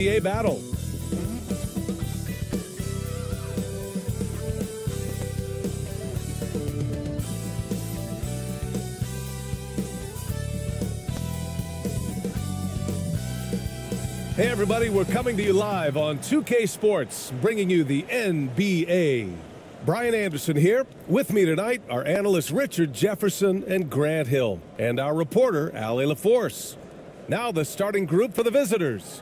NBA battle. Hey everybody, we're coming to you live on 2K Sports, bringing you the NBA. Brian Anderson here. With me tonight are analysts Richard Jefferson and Grant Hill, and our reporter, Allie LaForce. Now the starting group for the visitors.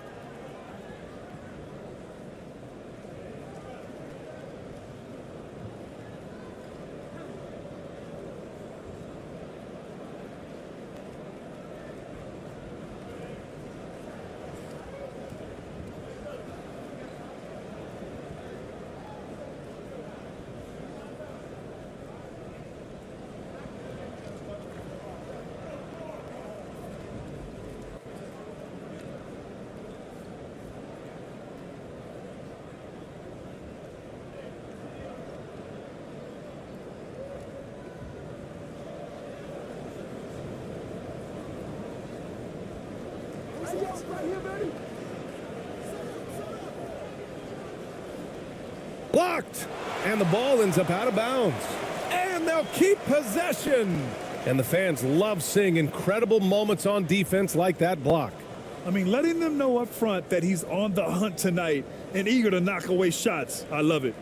Blocked, and the ball ends up out of bounds. And they'll keep possession. And the fans love seeing incredible moments on defense like that block. I mean, letting them know up front that he's on the hunt tonight and eager to knock away shots. I love it.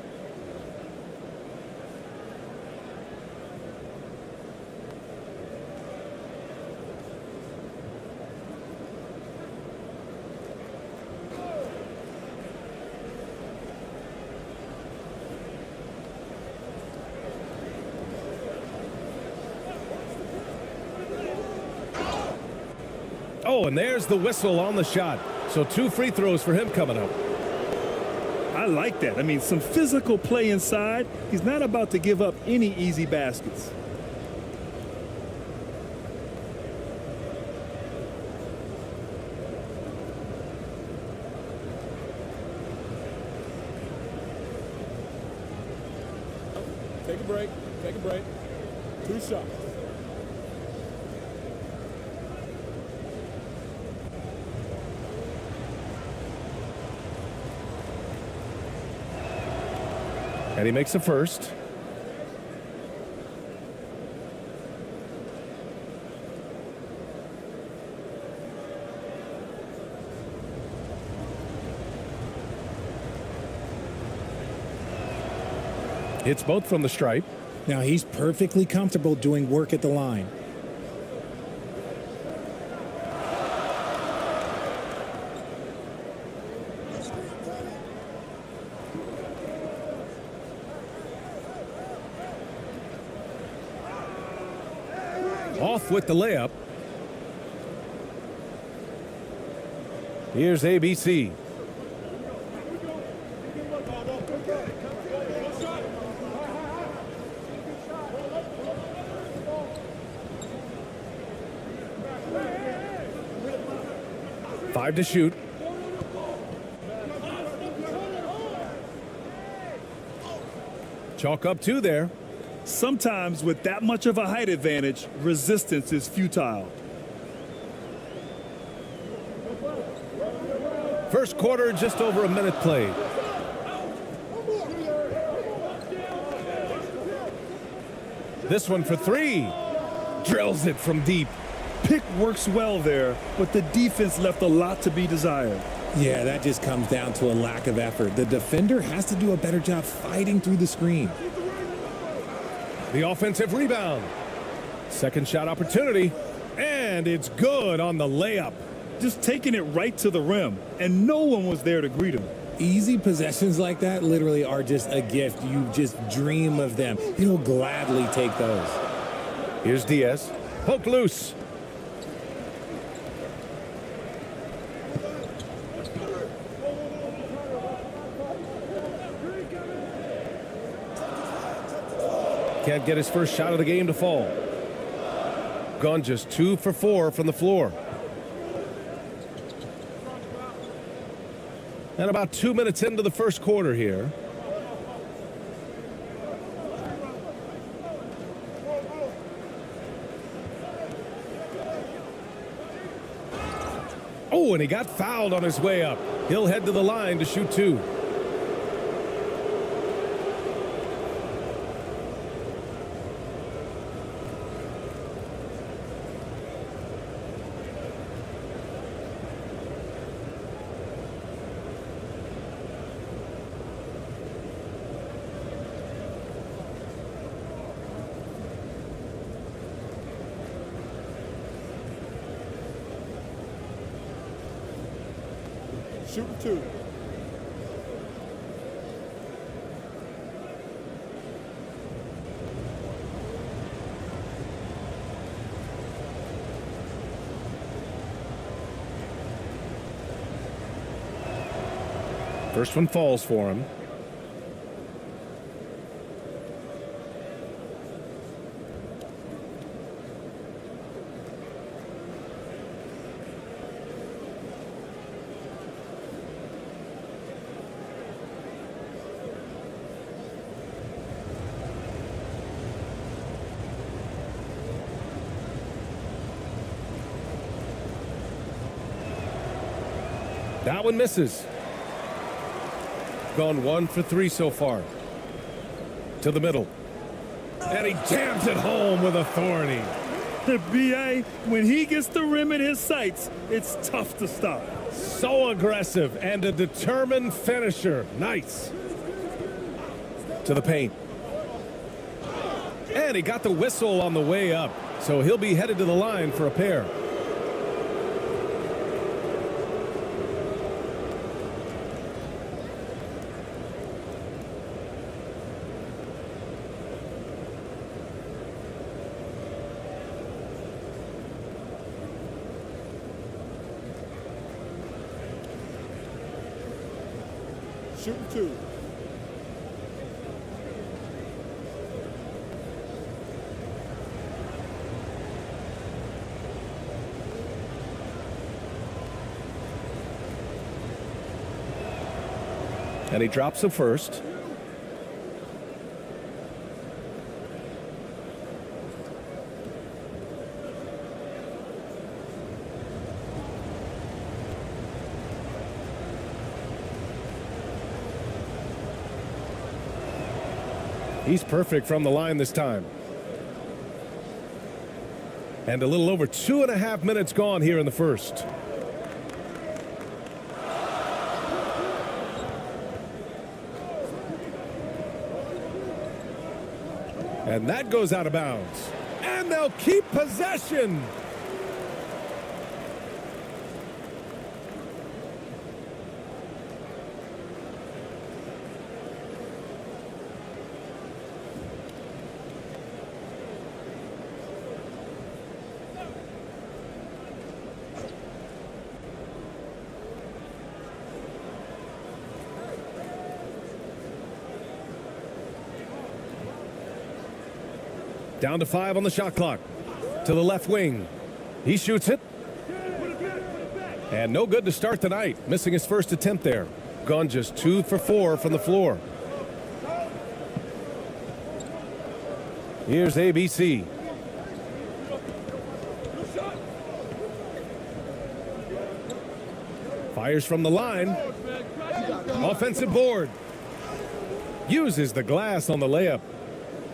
Oh, and there's the whistle on the shot. So 2 free throws for him coming up. I like that. I mean, some physical play inside. He's not about to give up any easy baskets. Take a break. Take a break. 2 shots. And he makes the first. Hits both from the stripe. Now he's perfectly comfortable doing work at the line. Off with the layup. Here's ABC. Five to shoot. Chalk up 2 there. Sometimes with that much of a height advantage, resistance is futile. First quarter, just over a minute played. This one for 3. Drills it from deep. Pick works well there, but the defense left a lot to be desired. Yeah, that just comes down to a lack of effort. The defender has to do a better job fighting through the screen. The offensive rebound. Second shot opportunity. And it's good on the layup. Just taking it right to the rim, and no one was there to greet him. Easy possessions like that literally are just a gift. You just dream of them. You'll gladly take those. Here's Diaz. Poked loose. Can't get his first shot of the game to fall. Gone just 2 for 4 from the floor. And about 2 minutes into the first quarter here. Ooh, and he got fouled on his way up. He'll head to the line to shoot 2. Shooting 2. First one falls for him. That one misses. Gone 1 for 3 so far. To the middle. And he jams it home with authority. The BA, when he gets the rim in his sights, it's tough to stop. So aggressive and a determined finisher. Nice. To the paint. And he got the whistle on the way up. So he'll be headed to the line for a pair. Shooting 2. And he drops the first. He's perfect from the line this time. And a little over 2.5 minutes gone here in the first. And that goes out of bounds. And they'll keep possession. Down to 5 on the shot clock. To the left wing. He shoots it. And no good to start the night. Missing his first attempt there. Gone just 2 for 4 from the floor. Here's ABC. Fires from the line. Offensive board. Uses the glass on the layup.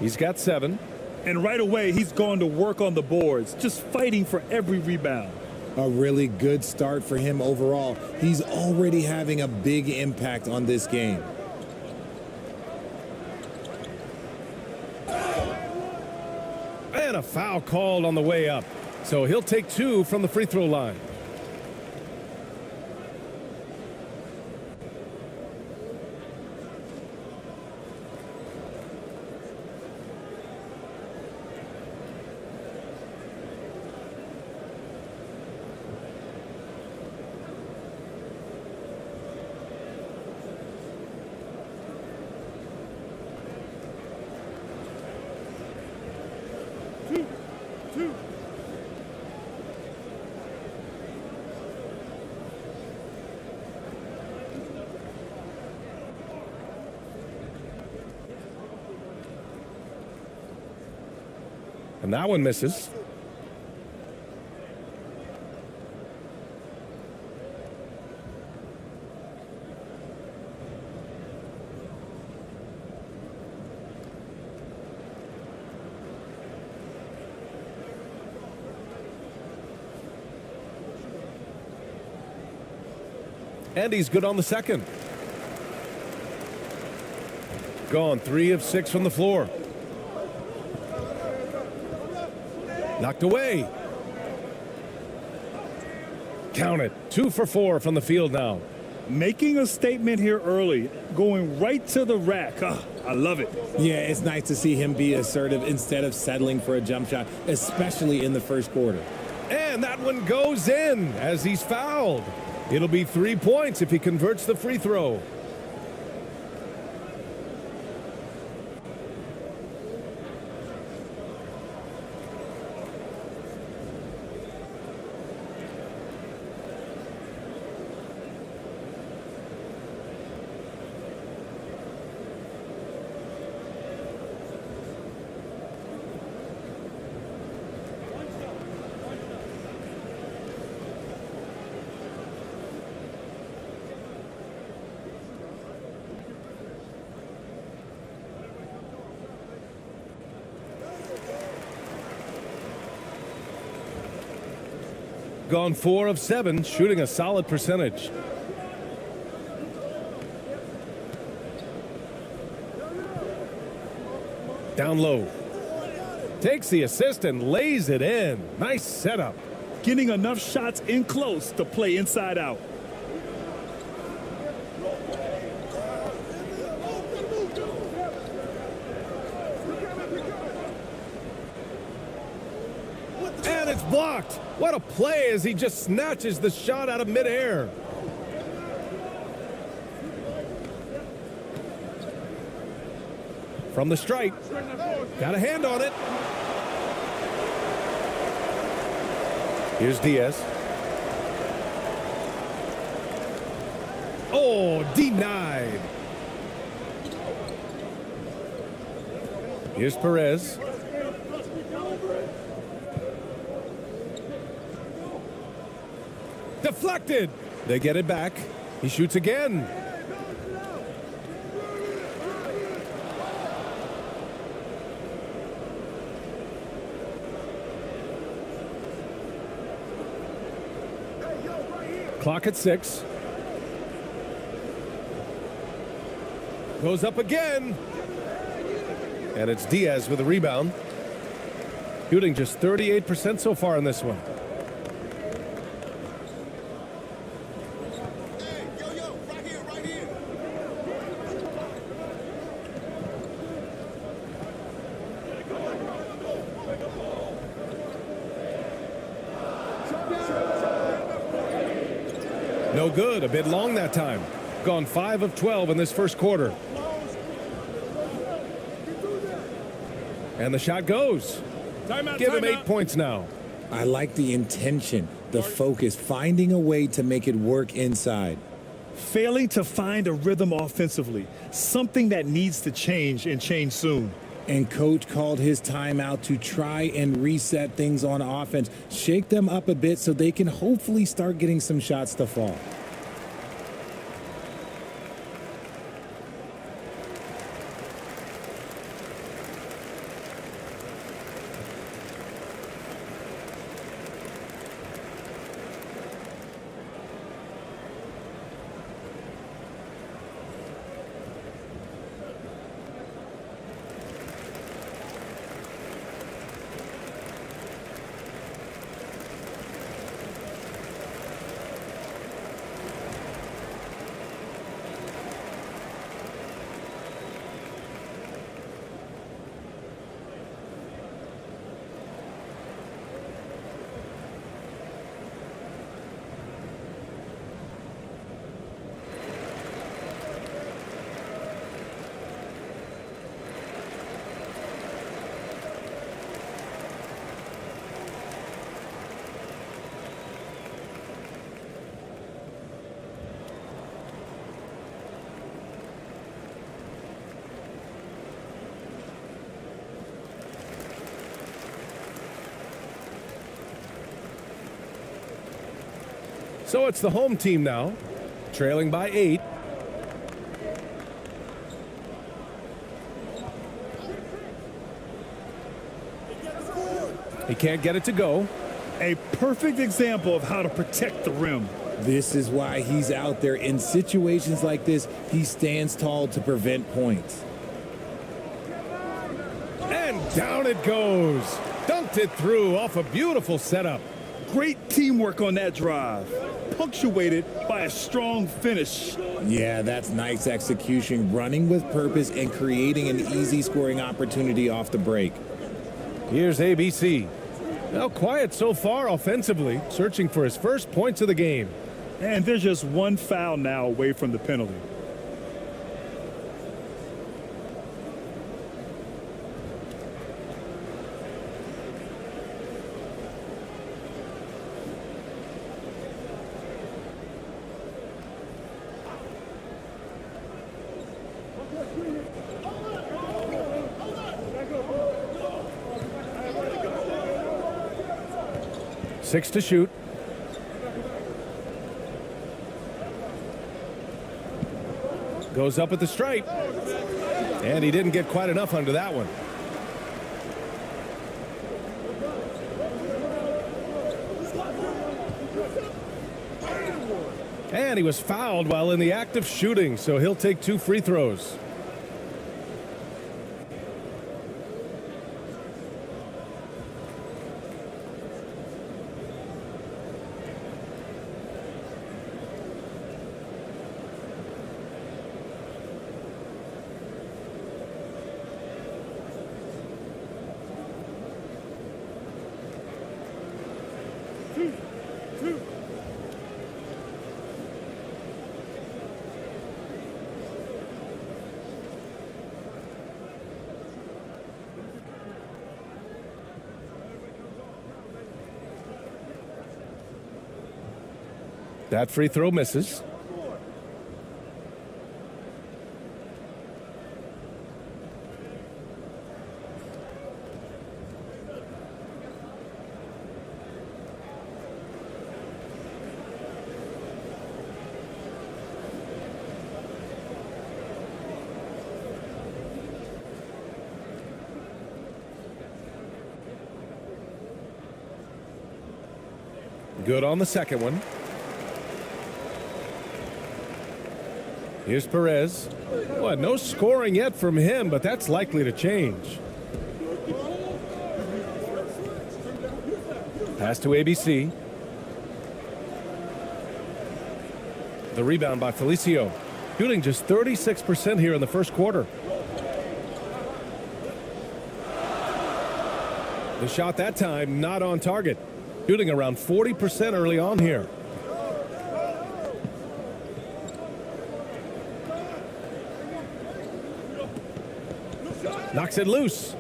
He's got 7. And right away, he's gone to work on the boards, just fighting for every rebound. A really good start for him overall. He's already having a big impact on this game. And a foul called on the way up. So he'll take 2 from the free throw line. And that one misses. And he's good on the second. Gone 3 of 6 from the floor. Knocked away. Count it. 2 for 4 from the field now. Making a statement here early, going right to the rack. I love it. Yeah, it's nice to see him be assertive instead of settling for a jump shot, especially in the first quarter. And that one goes in as he's fouled. It'll be 3 points if he converts the free throw. Gone 4 of 7, shooting a solid percentage. Down low. Takes the assist and lays it in. Nice setup. Getting enough shots in close to play inside out. And it's blocked. What a play as he just snatches the shot out of midair. From the stripe. Got a hand on it. Here's Diaz. Oh, denied. Here's Perez. Deflected. They get it back. He shoots again. Clock at 6. Goes up again. And it's Diaz with a rebound. Shooting just 38% so far in this one. No good. A bit long that time. Gone 5 of 12 in this first quarter. And the shot goes. Give him 8 points now. I like the intention, the focus, finding a way to make it work inside. Failing to find a rhythm offensively, something that needs to change and change soon. And coach called his timeout to try and reset things on offense, shake them up a bit so they can hopefully start getting some shots to fall. So it's the home team now, trailing by 8. He can't get it to go. A perfect example of how to protect the rim. This is why he's out there. In situations like this, he stands tall to prevent points. And down it goes. Dunked it through off a beautiful setup. Great teamwork on that drive, punctuated by a strong finish. Yeah, that's nice execution, running with purpose and creating an easy scoring opportunity off the break. Here's ABC. Now quiet so far offensively, searching for his first points of the game. And there's just one foul now away from the penalty. Six to shoot. Goes up at the stripe. And he didn't get quite enough under that one. And he was fouled while in the act of shooting, so he'll take 2 free throws. That free throw misses. Good on the second one. Here's Perez. Well, no scoring yet from him, but that's likely to change. Pass to ABC. The rebound by Felicio. Shooting just 36% here in the first quarter. The shot that time not on target. Shooting around 40% early on here. Knocks it loose.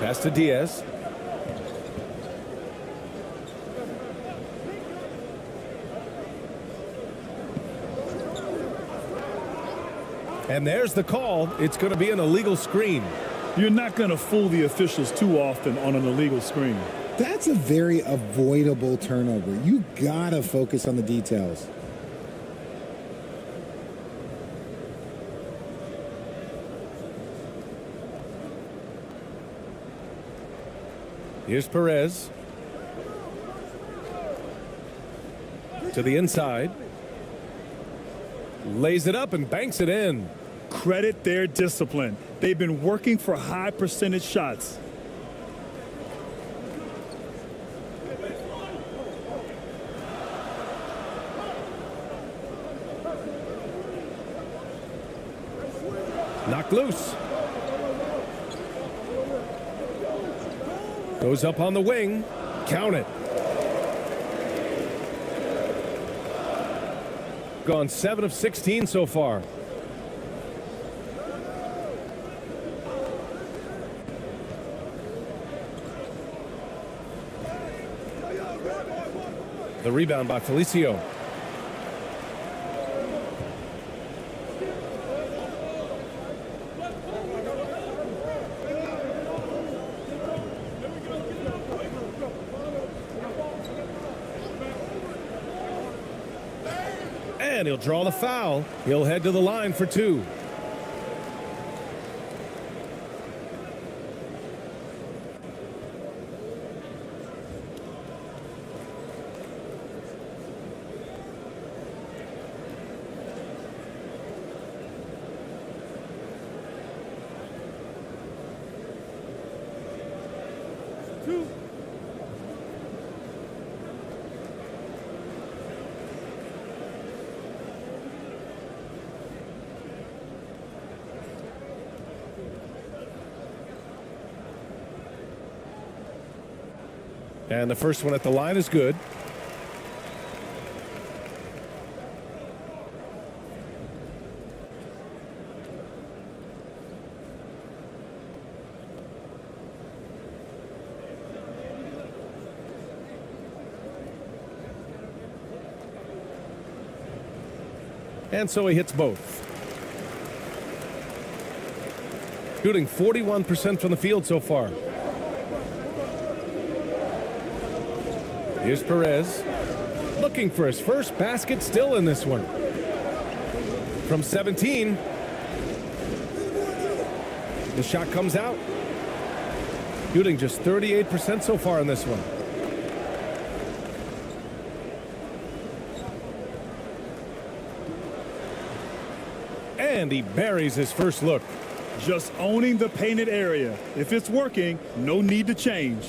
Pass to Diaz. And there's the call. It's going to be an illegal screen. You're not going to fool the officials too often on an illegal screen. That's a very avoidable turnover. You gotta focus on the details. Here's Perez. To the inside. Lays it up and banks it in. Credit their discipline. They've been working for high percentage shots. Knocked loose. Goes up on the wing. Count it. Gone 7 of 16 so far. The rebound by Felicio. And he'll draw the foul. He'll head to the line for 2. And the first one at the line is good. And so he hits both. Shooting 41% from the field so far. Here's Perez, looking for his first basket still in this one. From 17. The shot comes out. Shooting just 38% so far in this one. And he buries his first look. Just owning the painted area. If it's working, no need to change.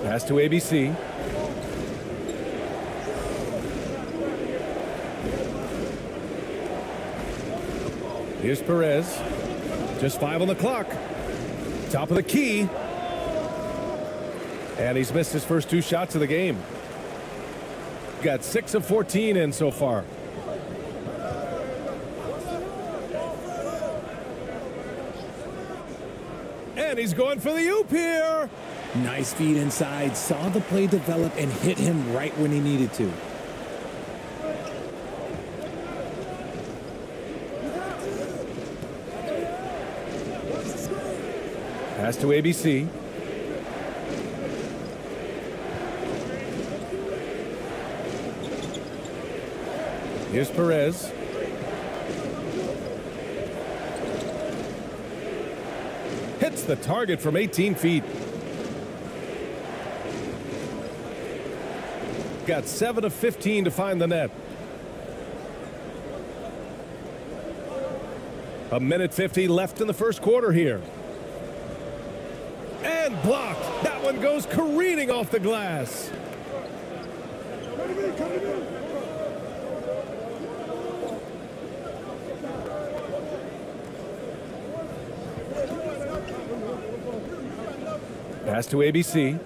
Pass to ABC. Here's Perez. Just 5 on the clock. Top of the key. And he's missed his first 2 shots of the game. Got 6 of 14 in so far. And he's going for the oop here. Nice feed inside, saw the play develop and hit him right when he needed to. Pass to ABC. Here's Perez. Hits the target from 18 feet. Got 7 of 15 to find the net. A minute 50 left in the first quarter here. And blocked. That one goes careening off the glass. Pass to ABC.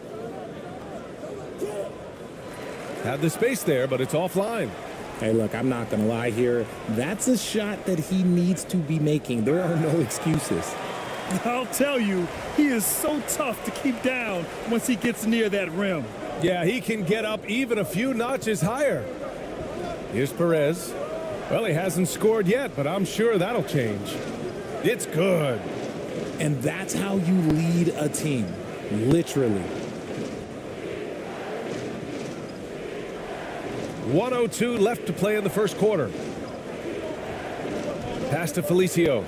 Had the space there, but it's offline. Hey, look, I'm not going to lie here. That's a shot that he needs to be making. There are no excuses. I'll tell you, he is so tough to keep down once he gets near that rim. Yeah, he can get up even a few notches higher. Here's Perez. Well, he hasn't scored yet, but I'm sure that'll change. It's good. And that's how you lead a team. Literally. 1:02 left to play in the first quarter. Pass to Felicio.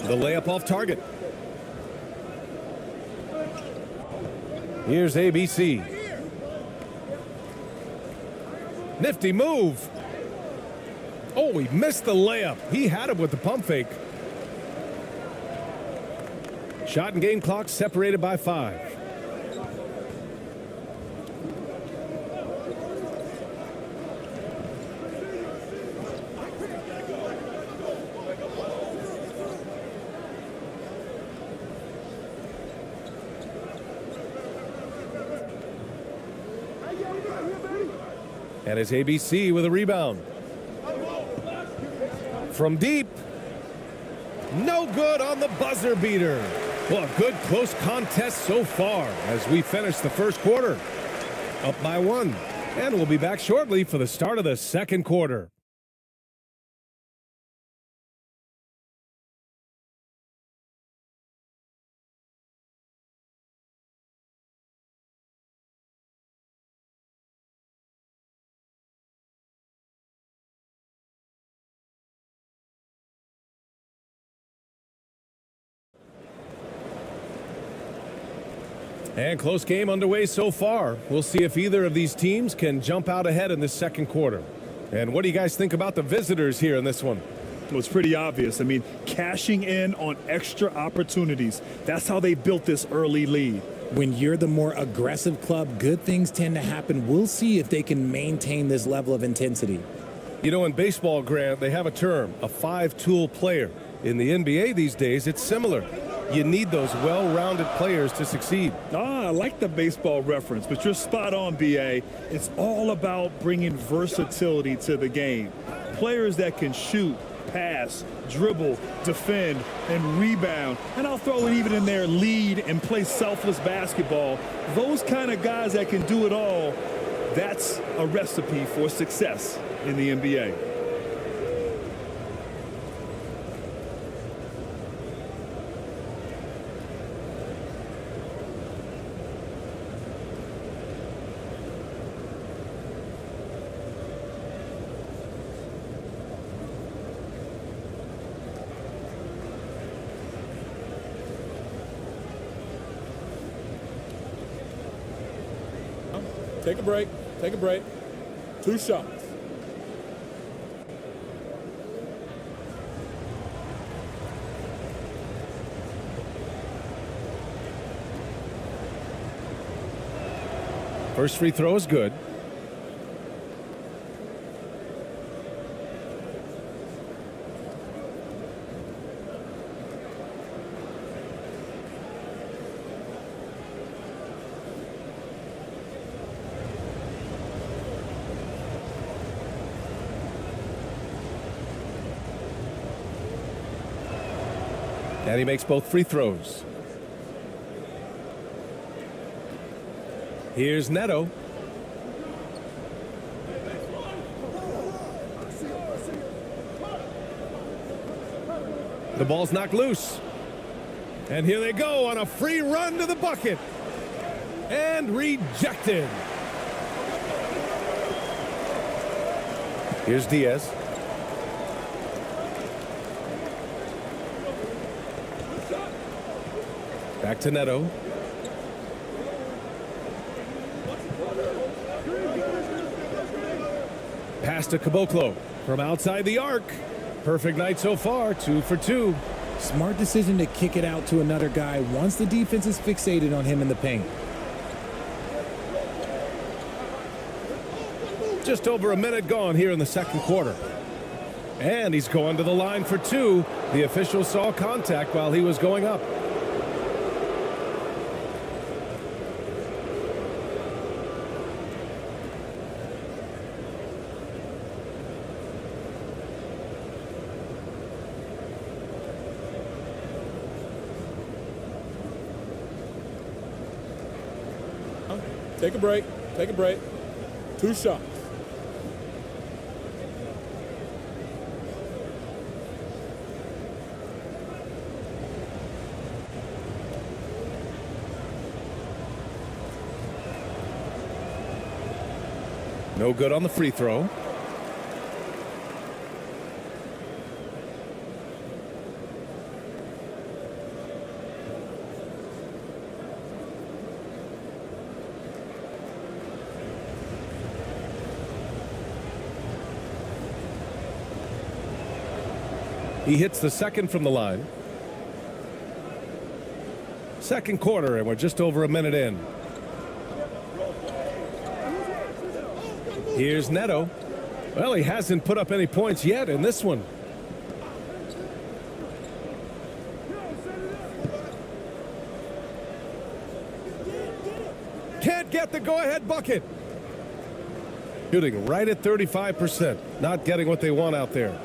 The layup off target. Here's ABC. Nifty move. Oh, he missed the layup. He had it with the pump fake. Shot and game clock separated by 5. And it's ABC with a rebound. From deep. No good on the buzzer beater. Well, a good close contest so far as we finish the first quarter. Up by 1. And we'll be back shortly for the start of the second quarter. And close game underway so far. We'll see if either of these teams can jump out ahead in this second quarter. And what do you guys think about the visitors here in this one? Well, it's pretty obvious. I mean, cashing in on extra opportunities. That's how they built this early lead. When you're the more aggressive club, good things tend to happen. We'll see if they can maintain this level of intensity. You know, in baseball, Grant, they have a term, a five-tool player. In the NBA these days, it's similar. You need those well-rounded players to succeed. I like the baseball reference, but you're spot on, B.A. It's all about bringing versatility to the game. Players that can shoot, pass, dribble, defend, and rebound. And I'll throw it even in there, lead and play selfless basketball. Those kind of guys that can do it all, that's a recipe for success in the NBA. Take a break. Take a break. 2 shots. First free throw is good. And he makes both free throws. Here's Neto. The ball's knocked loose. And here they go on a free run to the bucket. And rejected. Here's Diaz. Back to Neto. Pass to Caboclo from outside the arc. Perfect night so far, 2 for 2. Smart decision to kick it out to another guy once the defense is fixated on him in the paint. Just over a minute gone here in the second quarter. And he's going to the line for 2. The official saw contact while he was going up. Take a break. Take a break. 2 shots. No good on the free throw. He hits the second from the line. Second quarter, and we're just over a minute in. Here's Neto. Well, he hasn't put up any points yet in this one. Can't get the go-ahead bucket. Shooting right at 35%. Not getting what they want out there.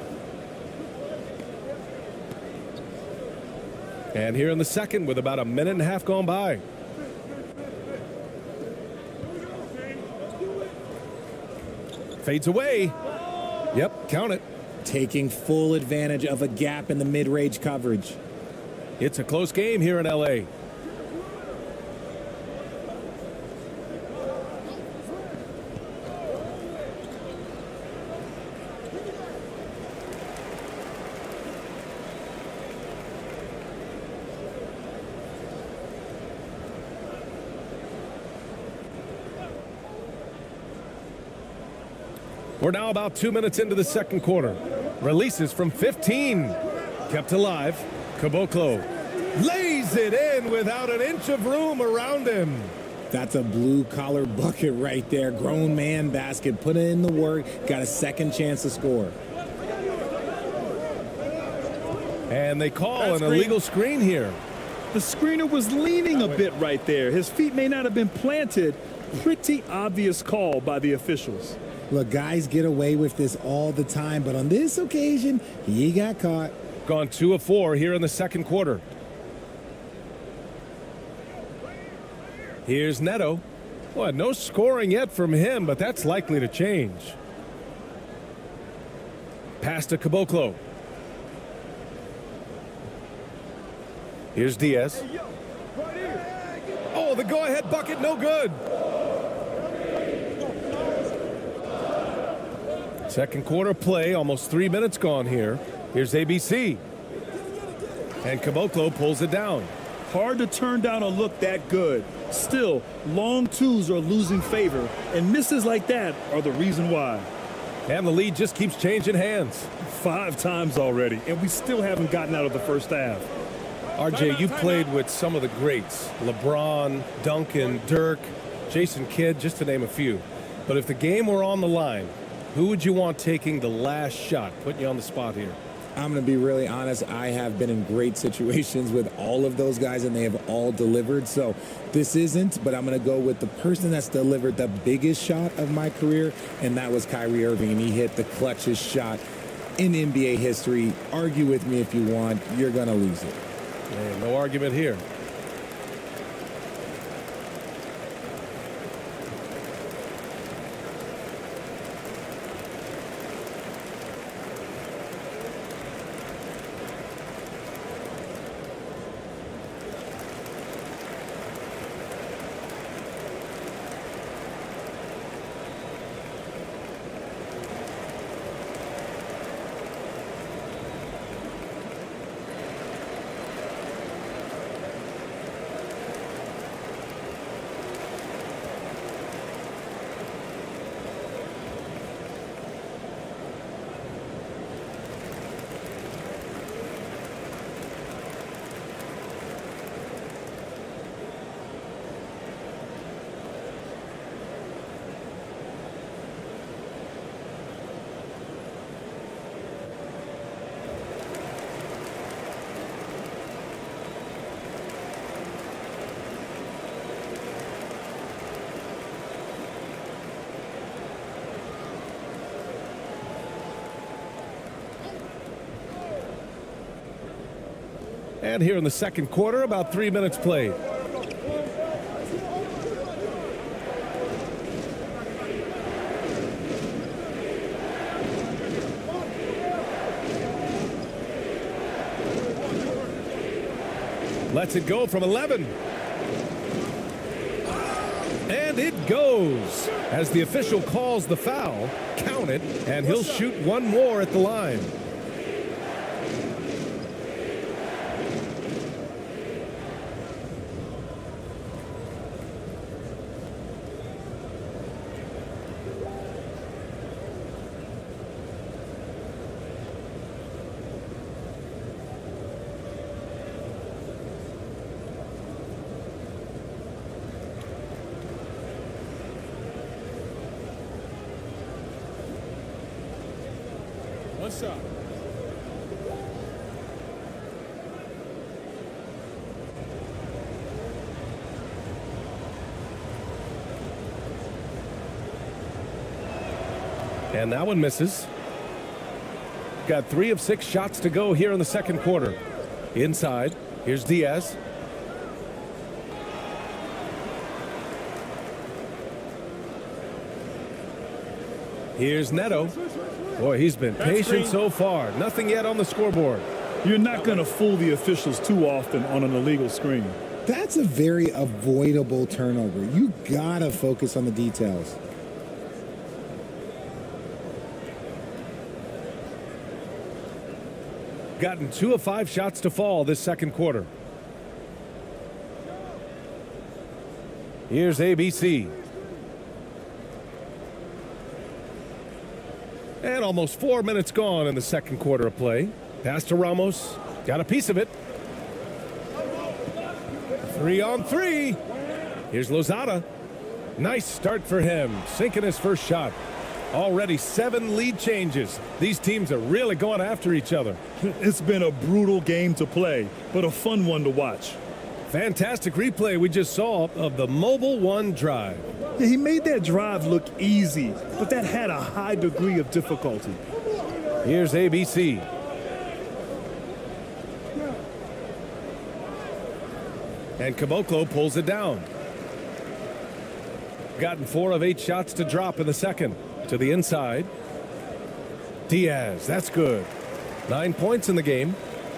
And here in the second with about a minute and a half gone by. Fades away. Yep, count it. Taking full advantage of a gap in the mid-range coverage. It's a close game here in L.A. We're now about 2 minutes into the second quarter. Releases from 15. Kept alive. Caboclo lays it in without an inch of room around him. That's a blue-collar bucket right there. Grown man basket. Put in the work. Got a second chance to score. And they call an illegal screen here. The screener was leaning a bit right there. His feet may not have been planted. Pretty obvious call by the officials. Look, guys get away with this all the time, but on this occasion, he got caught. Gone 2 of 4 here in the second quarter. Here's Neto. Well, no scoring yet from him, but that's likely to change. Pass to Caboclo. Here's Diaz. Oh, the go-ahead bucket, no good. Second quarter play, almost 3 minutes gone here. Here's ABC. And Caboclo pulls it down. Hard to turn down a look that good. Still, long twos are losing favor, and misses like that are the reason why. And the lead just keeps changing hands. 5 times already, and we still haven't gotten out of the first half. RJ, you played with some of the greats. LeBron, Duncan, Dirk, Jason Kidd, just to name a few. But if the game were on the line, who would you want taking the last shot? Putting you on the spot here. I'm going to be really honest. I have been in great situations with all of those guys, and they have all delivered. So this isn't, but I'm going to go with the person that's delivered the biggest shot of my career, and that was Kyrie Irving, and he hit the clutchest shot in NBA history. Argue with me if you want. You're going to lose it. Yeah, no argument here. And here in the second quarter, about 3 minutes played. Lets it go from 11. And it goes. As the official calls the foul, count it, and he'll shoot one more at the line. One shot. And that one misses. Got 3 of 6 shots to go here in the second quarter. Inside, here's Diaz. Here's Neto. Boy, he's been patient so far. Nothing yet on the scoreboard. You're not going to fool the officials too often on an illegal screen. That's a very avoidable turnover. You got to focus on the details. Gotten 2 of 5 shots to fall this second quarter. Here's ABC. And almost 4 minutes gone in the second quarter of play. Pass to Ramos. Got a piece of it. 3-on-3. Here's Lozada. Nice start for him. Sinking his first shot. Already 7 lead changes. These teams are really going after each other. It's been a brutal game to play, but a fun one to watch. Fantastic replay we just saw of the Mobile One drive. Yeah, he made that drive look easy, but that had a high degree of difficulty. Here's ABC. And Caboclo pulls it down. Gotten 4 of 8 shots to drop in the second. To the inside. Diaz, that's good. 9 points in the game.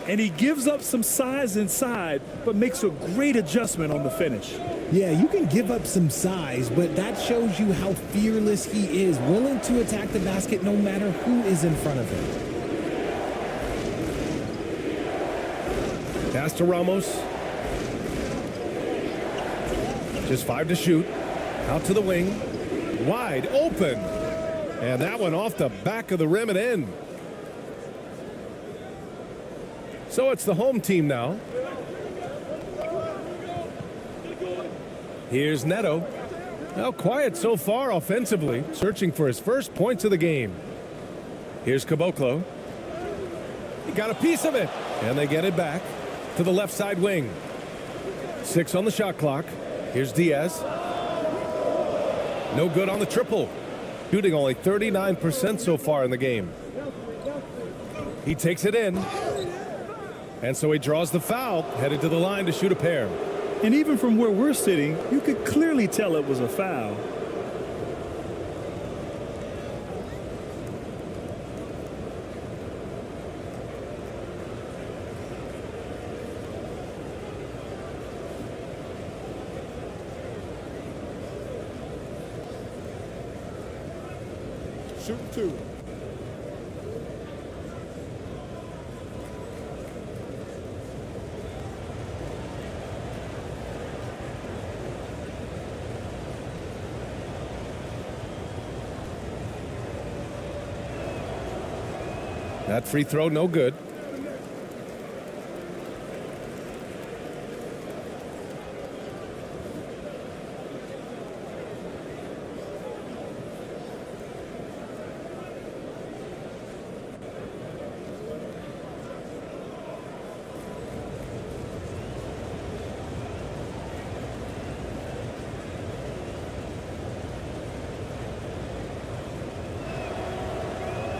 And he gives up some size inside, but makes a great adjustment on the finish. Yeah, you can give up some size, but that shows you how fearless he is, willing to attack the basket no matter who is in front of him. Pass to Ramos. Just 5 to shoot. Out to the wing. Wide open. And that one off the back of the rim and in. So it's the home team now. Here's Neto. Now quiet so far offensively, searching for his first points of the game. Here's Caboclo. He got a piece of it. And they get it back to the left side wing. 6 on the shot clock. Here's Diaz. No good on the triple. Shooting only 39% so far in the game. He takes it in. And so he draws the foul, headed to the line to shoot a pair. And even from where we're sitting, you could clearly tell it was a foul. Shooting 2. That free throw, no good.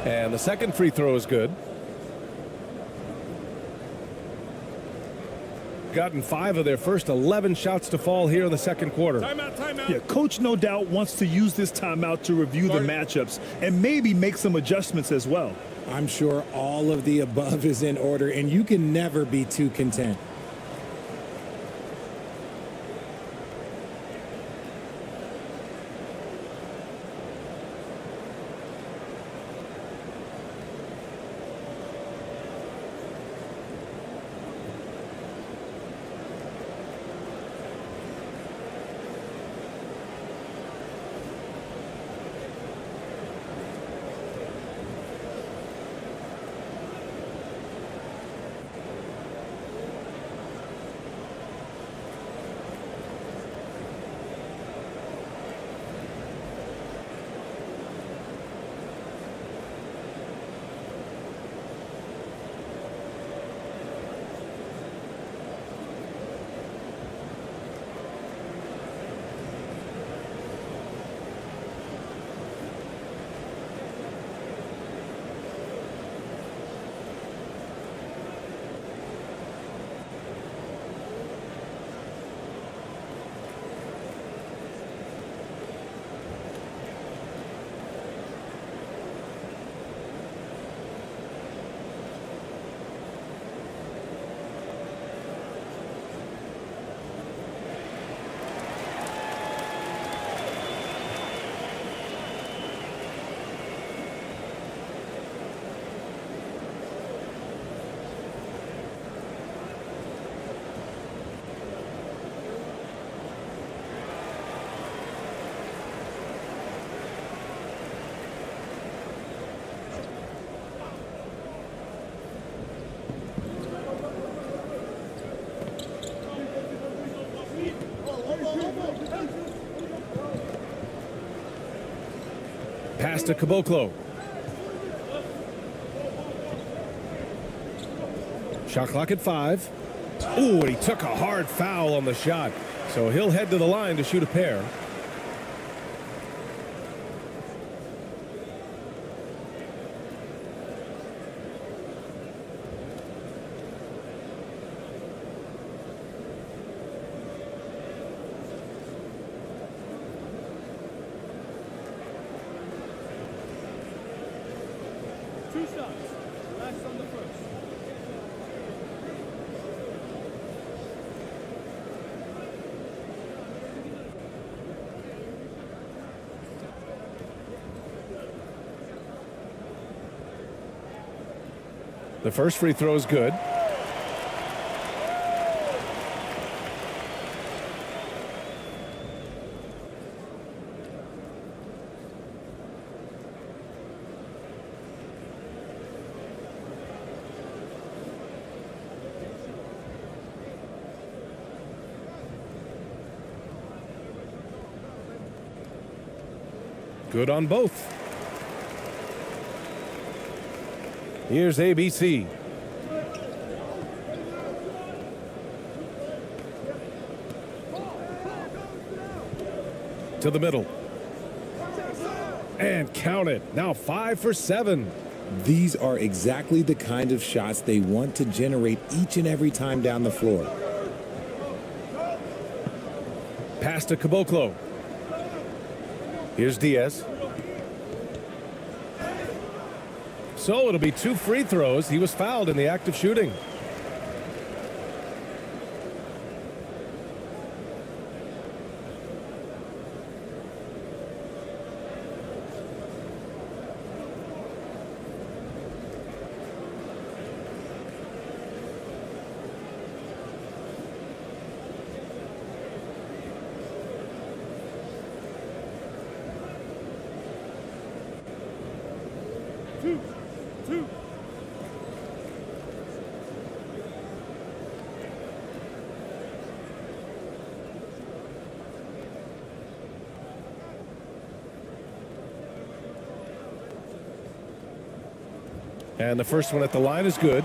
And the second free throw is good. Gotten 5 of their first 11 shots to fall here in the second quarter. Timeout, timeout. Yeah, coach no doubt wants to use this timeout to review the matchups and maybe make some adjustments as well. I'm sure all of the above is in order, and you can never be too content. Pass to Caboclo. Shot clock at 5. Ooh, and he took a hard foul on the shot. So he'll head to the line to shoot a pair. Two shots. Last on the first. The first free throw is good. Good on both. Here's ABC. To the middle. And count it. Now 5 for 7. These are exactly the kind of shots they want to generate each and every time down the floor. Pass to Caboclo. Here's Diaz. So it'll be 2 free throws. He was fouled in the act of shooting. Two. And the first one at the line is good.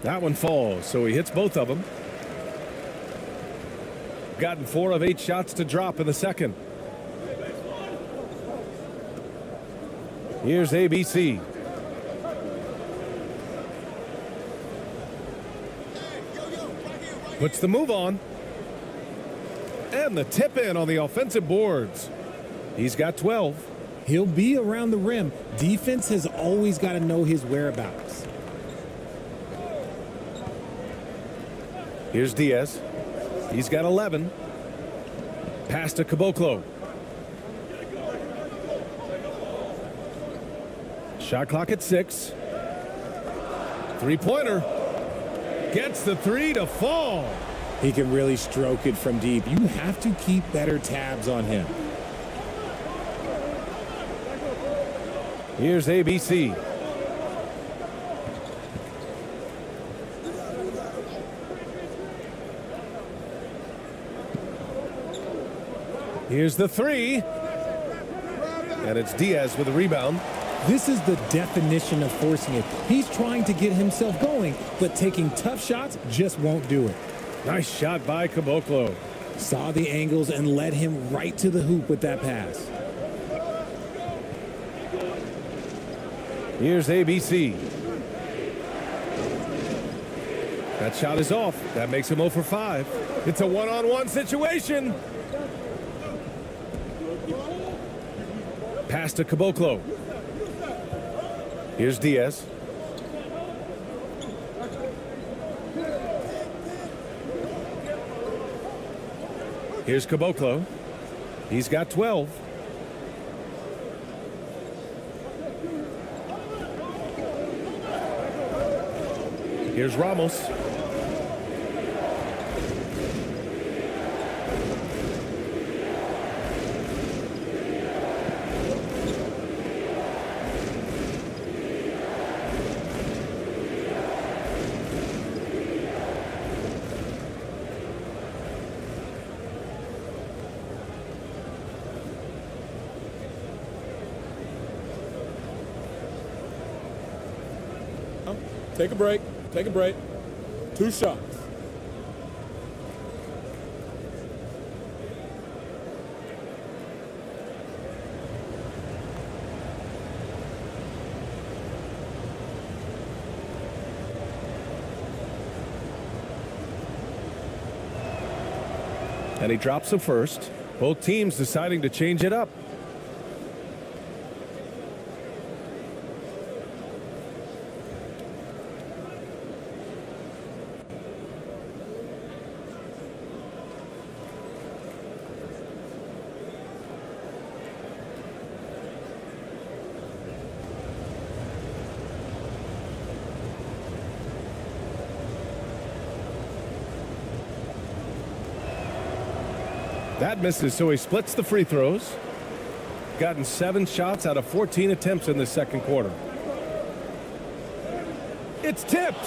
That one falls, so he hits both of them. Gotten 4 of 8 shots to drop in the second. Here's ABC. Puts the move on. And the tip in on the offensive boards. He's got 12. He'll be around the rim. Defense has always got to know his whereabouts. Here's Diaz. He's got 11. Pass to Caboclo. Shot clock at 6. Three-pointer. Gets the 3 to fall. He can really stroke it from deep. You have to keep better tabs on him. Here's ABC. Here's the 3. And it's Diaz with the rebound. This is the definition of forcing it. He's trying to get himself going, but taking tough shots just won't do it. Nice shot by Caboclo. Saw the angles and led him right to the hoop with that pass. Here's ABC. That shot is off. That makes him 0 for 5. It's a one-on-one situation. Pass to Caboclo. Here's Diaz. Here's Caboclo. He's got 12. Here's Ramos. Take a break. Take a break. 2 shots. And he drops the first. Both teams deciding to change it up. That misses, so he splits the free throws. Gotten 7 shots out of 14 attempts in the second quarter. It's tipped.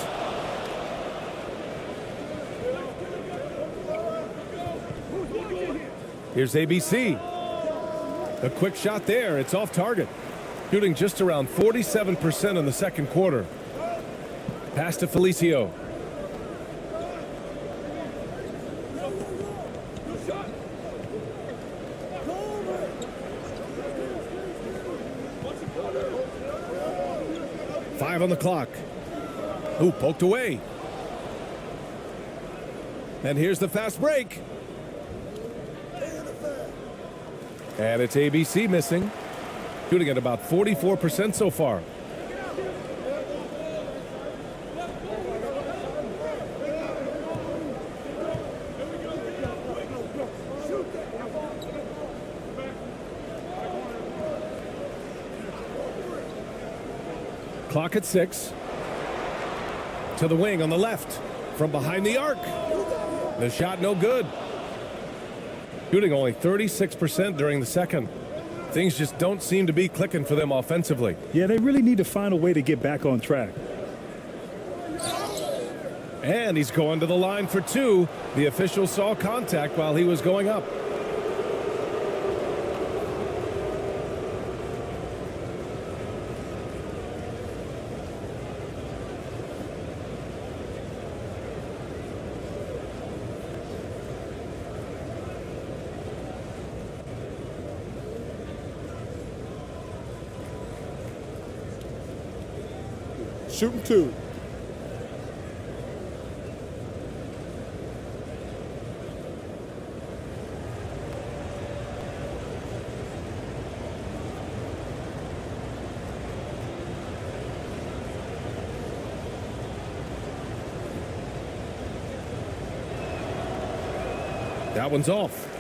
Here's ABC. A quick shot there. It's off target. Shooting just around 47% in the second quarter. Pass to Felicio. Five on the clock. Ooh, poked away. And here's the fast break. And it's ABC missing. Shooting at about 44% so far. Clock at 6. To the wing on the left. From behind the arc. The shot no good. Shooting only 36% during the second. Things just don't seem to be clicking for them offensively. Yeah, they really need to find a way to get back on track. And he's going to the line for 2. The official saw contact while he was going up. Shooting 2. That one's off.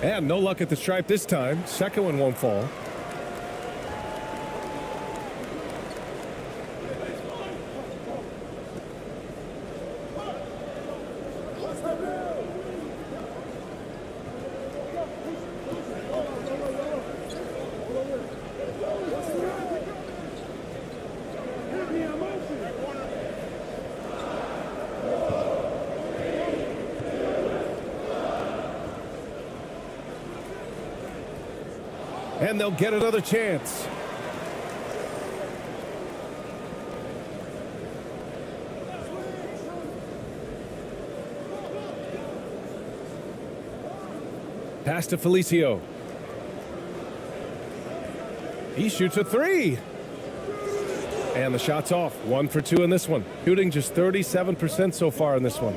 And no luck at the stripe this time. Second one won't fall. And they'll get another chance. Pass to Felicio. He shoots a 3. And the shot's off. 1 for 2 in this one. Shooting just 37% so far in this one.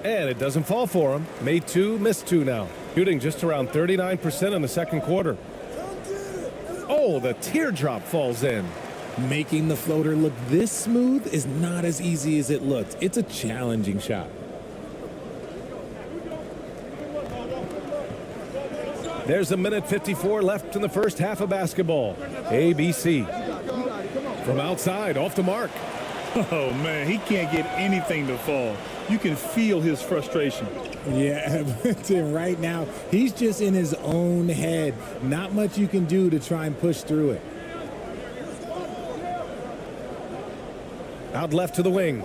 And it doesn't fall for him. Made 2, missed 2 now. Shooting just around 39% in the second quarter. Oh, the teardrop falls in. Making the floater look this smooth is not as easy as it looked. It's a challenging shot. There's a minute 54 left in the first half of basketball. ABC. From outside, off the mark. Oh, man, he can't get anything to fall. You can feel his frustration. Yeah, but right now, he's just in his own head. Not much you can do to try and push through it. Out left to the wing.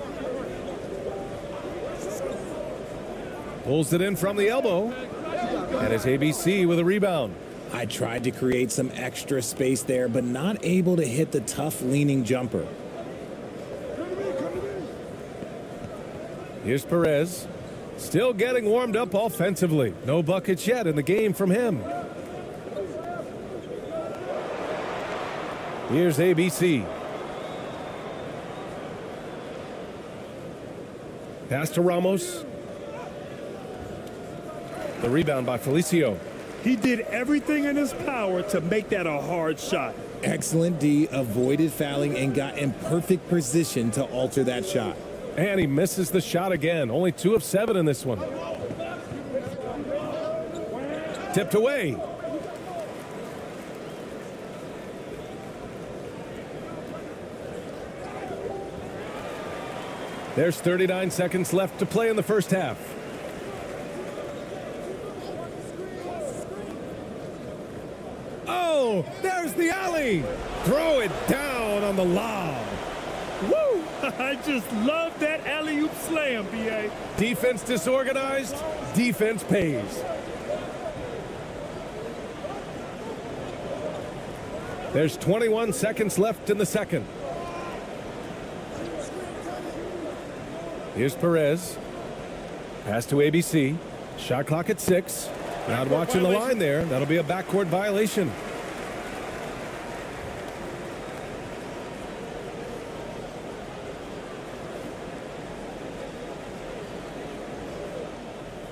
Pulls it in from the elbow. And it's ABC with a rebound. I tried to create some extra space there, but not able to hit the tough leaning jumper. Here's Perez. Still getting warmed up offensively. No buckets yet in the game from him. Here's ABC. Pass to Ramos. The rebound by Felicio. He did everything in his power to make that a hard shot. Excellent D, avoided fouling and got in perfect position to alter that shot. And he misses the shot again. Only 2 of 7 in this one. Tipped away. There's 39 seconds left to play in the first half. Oh, there's the alley. Throw it down on the lob. Woo! I just love that alley-oop slam, B.A. Defense disorganized, defense pays. There's 21 seconds left in the second. Here's Perez. Pass to ABC. Shot clock at 6. Not watching the line there. That'll be a backcourt violation.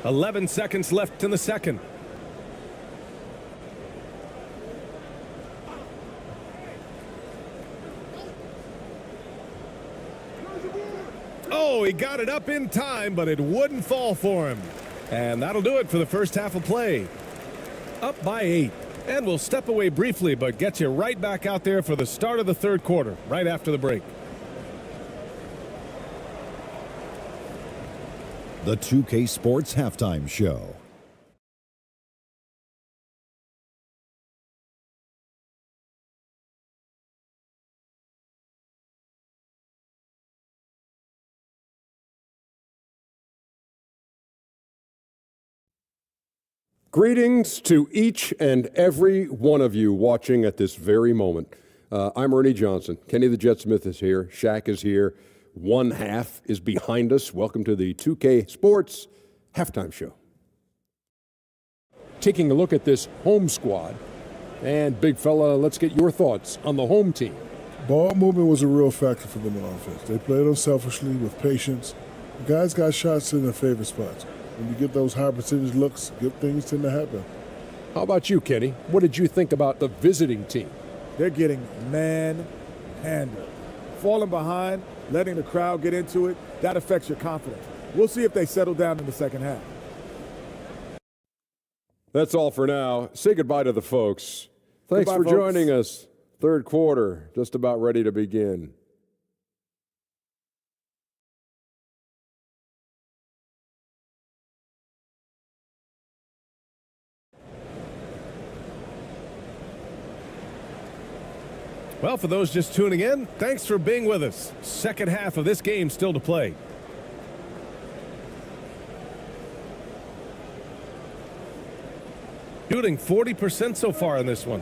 "11 seconds left in the second. Oh, he got it up in time, but it wouldn't fall for him. And that'll do it for the first half of play. Up by 8. And we'll step away briefly, but get you right back out there for the start of the third quarter, right after the break. The 2K Sports Halftime Show. Greetings to each and every one of you watching at this very moment. I'm Ernie Johnson. Kenny the Jet Smith is here. Shaq is here. One half is behind us. Welcome to the 2K Sports Halftime Show. Taking a look at this home squad. And big fella, let's get your thoughts on the home team. Ball movement was a real factor for them on offense. They played unselfishly with patience. The guys got shots in their favorite spots. When you get those high percentage looks, good things tend to happen. How about you, Kenny? What did you think about the visiting team? They're getting man-handled. Falling behind, letting the crowd get into it, that affects your confidence. We'll see if they settle down in the second half. That's all for now. Say goodbye to the folks. Thanks Goodbye, for folks. joining us. Third quarter, just about ready to begin. Well, for those just tuning in, thanks for being with us. Second half of this game still to play. Shooting 40% so far in this one.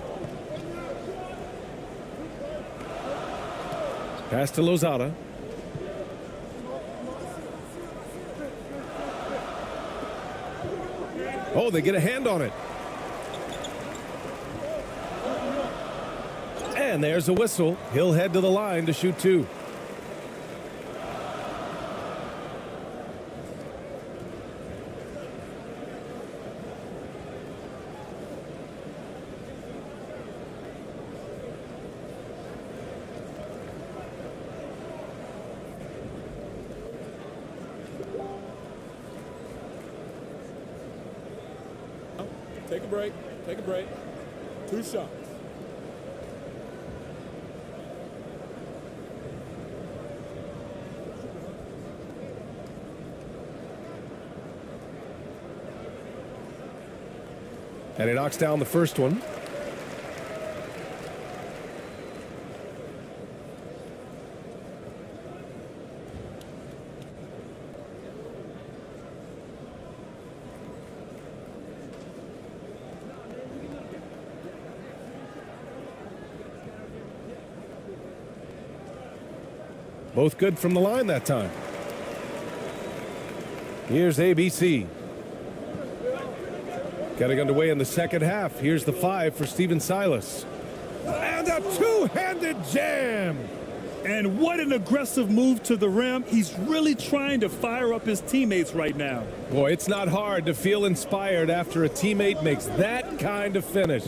Pass to Lozada. Oh, they get a hand on it. And there's a whistle. He'll head to the line to shoot 2. Take a break. Take a break. 2 shots. And he knocks down the first one. Both good from the line that time. Here's ABC. Getting underway in the second half. Here's the 5 for Steven Silas. And a two-handed jam. And what an aggressive move to the rim. He's really trying to fire up his teammates right now. Boy, it's not hard to feel inspired after a teammate makes that kind of finish.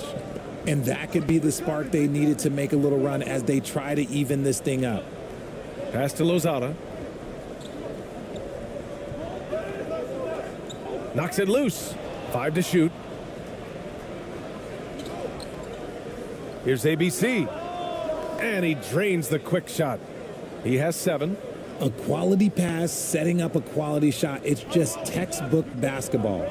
And that could be the spark they needed to make a little run as they try to even this thing up. Pass to Lozada. Knocks it loose. 5 to shoot. Here's ABC. And he drains the quick shot. He has 7. A quality pass, setting up a quality shot. It's just textbook basketball.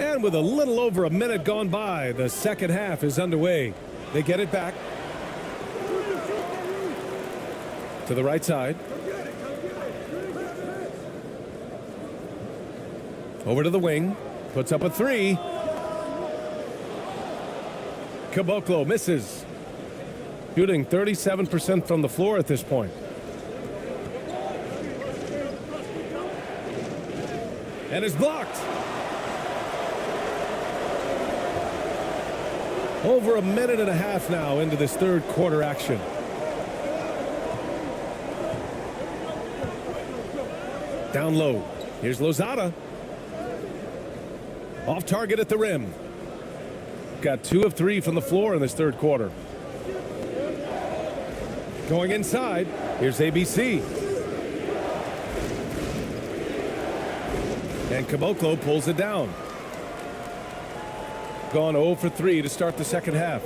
And with a little over a minute gone by, the second half is underway. They get it back. To the right side. Over to the wing. Puts up a 3. Caboclo misses. Shooting 37% from the floor at this point. And is blocked. Over a minute and a half now into this third quarter action. Down low. Here's Lozada. Off target at the rim. Got 2 of 3 from the floor in this third quarter. Going inside. Here's ABC. And Caboclo pulls it down. Gone 0 for 3 to start the second half.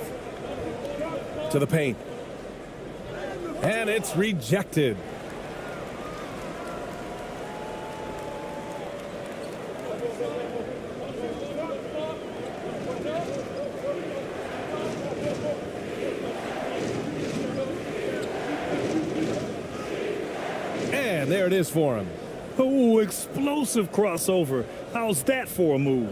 To the paint. And it's rejected. And there it is for him. Oh, explosive crossover. How's that for a move?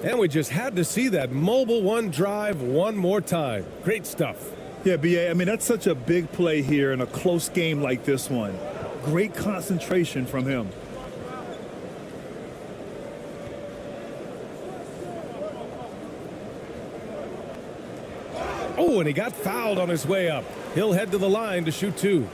And we just had to see that mobile one drive one more time. Great stuff. Yeah, BA, I mean, that's such a big play here in a close game like this one. Great concentration from him. Oh, and he got fouled on his way up. He'll head to the line to shoot 2.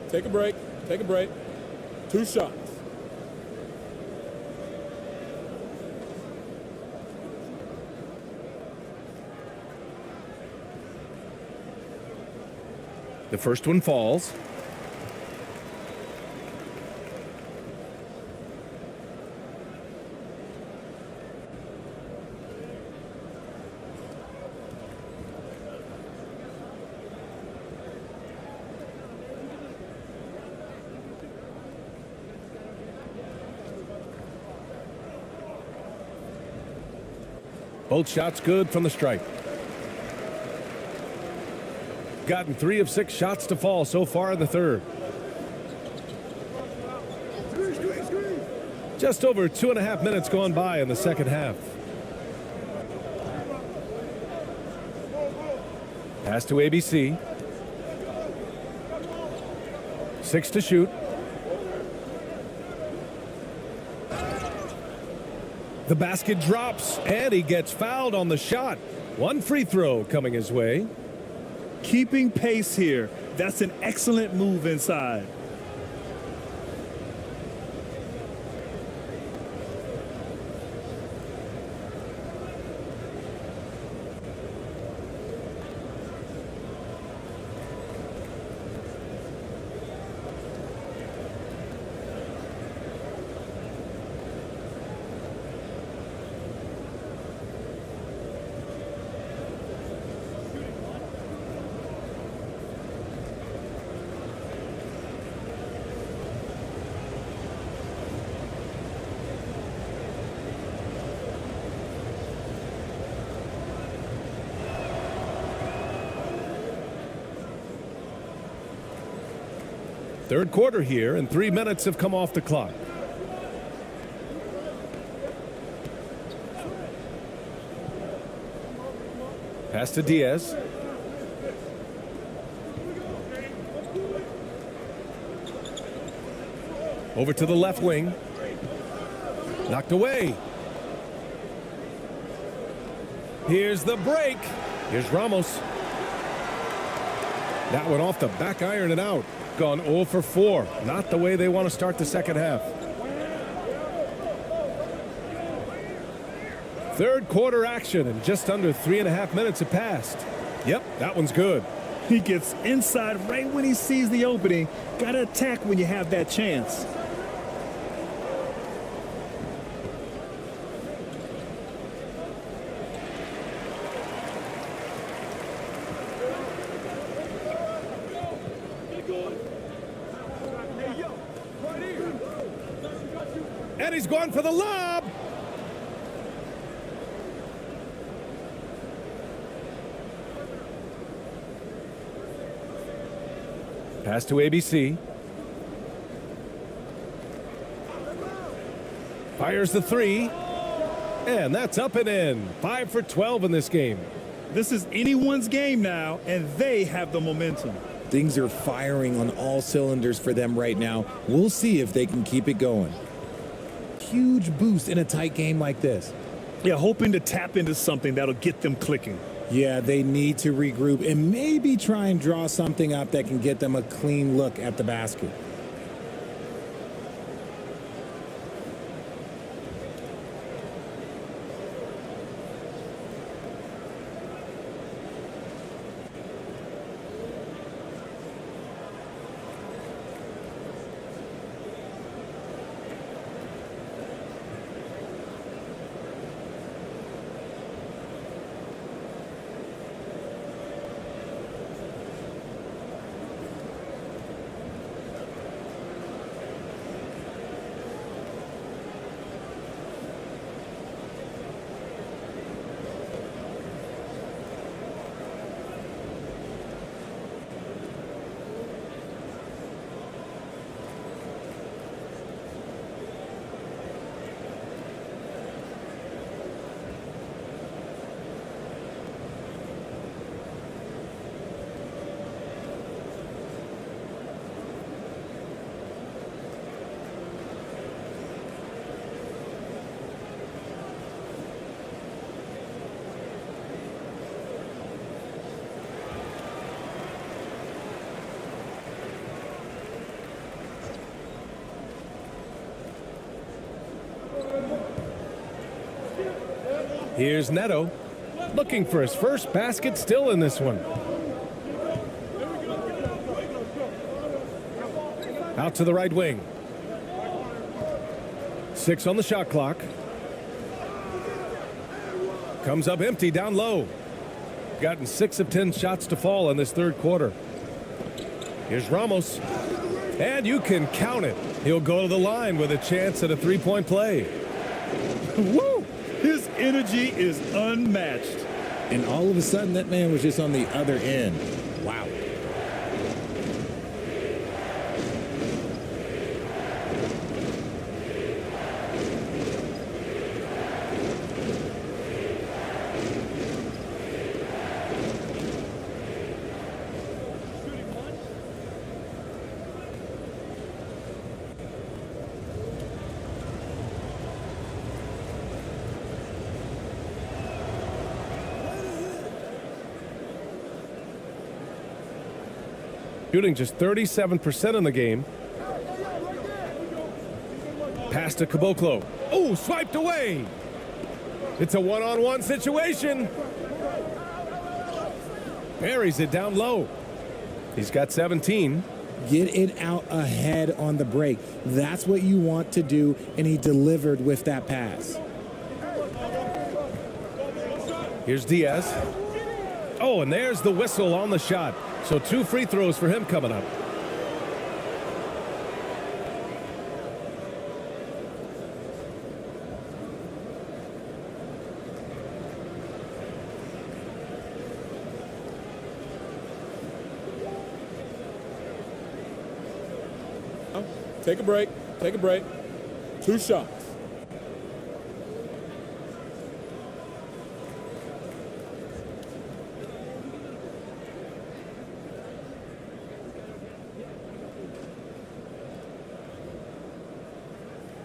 Take a break. Take a break. 2 shots. The first one falls. Both shots good from the stripe. Gotten 3 of 6 shots to fall so far in the third. Just over 2.5 minutes gone by in the second half. Pass to ABC. 6 to shoot. The basket drops, and he gets fouled on the shot. 1 free throw coming his way. Keeping pace here. That's an excellent move inside. Third quarter here, and 3 minutes have come off the clock. Pass to Diaz. Over to the left wing. Knocked away. Here's the break. Here's Ramos. That one off the back iron and out. Gone 0 for 4. Not the way they want to start the second half. Third quarter action, and just under 3.5 minutes have passed. Yep, that one's good. He gets inside right when he sees the opening. Got to attack when you have that chance. And he's going for the lob. Pass to ABC. Fires the three. And that's up and in. 5 for 12 in this game. This is anyone's game now, and they have the momentum. Things are firing on all cylinders for them right now. We'll see if they can keep it going. Huge boost in a tight game like this. Yeah, hoping to tap into something that'll get them clicking. Yeah, they need to regroup and maybe try and draw something up that can get them a clean look at the basket. Here's Neto, looking for his first basket, still in this one. Out to the right wing. 6 on the shot clock. Comes up empty down low. Gotten 6 of 10 shots to fall in this third quarter. Here's Ramos. And you can count it. He'll go to the line with a chance at a three-point play. Woo! His energy is unmatched. And all of a sudden, that man was just on the other end. Wow. Shooting just 37% in the game. Pass to Caboclo. Oh, swiped away. It's a one-on-one situation. Buries it down low. He's got 17. Get it out ahead on the break. That's what you want to do, and he delivered with that pass. Here's Diaz. Oh, and there's the whistle on the shot. So 2 free throws for him coming up. Take a break. Take a break. 2 shots.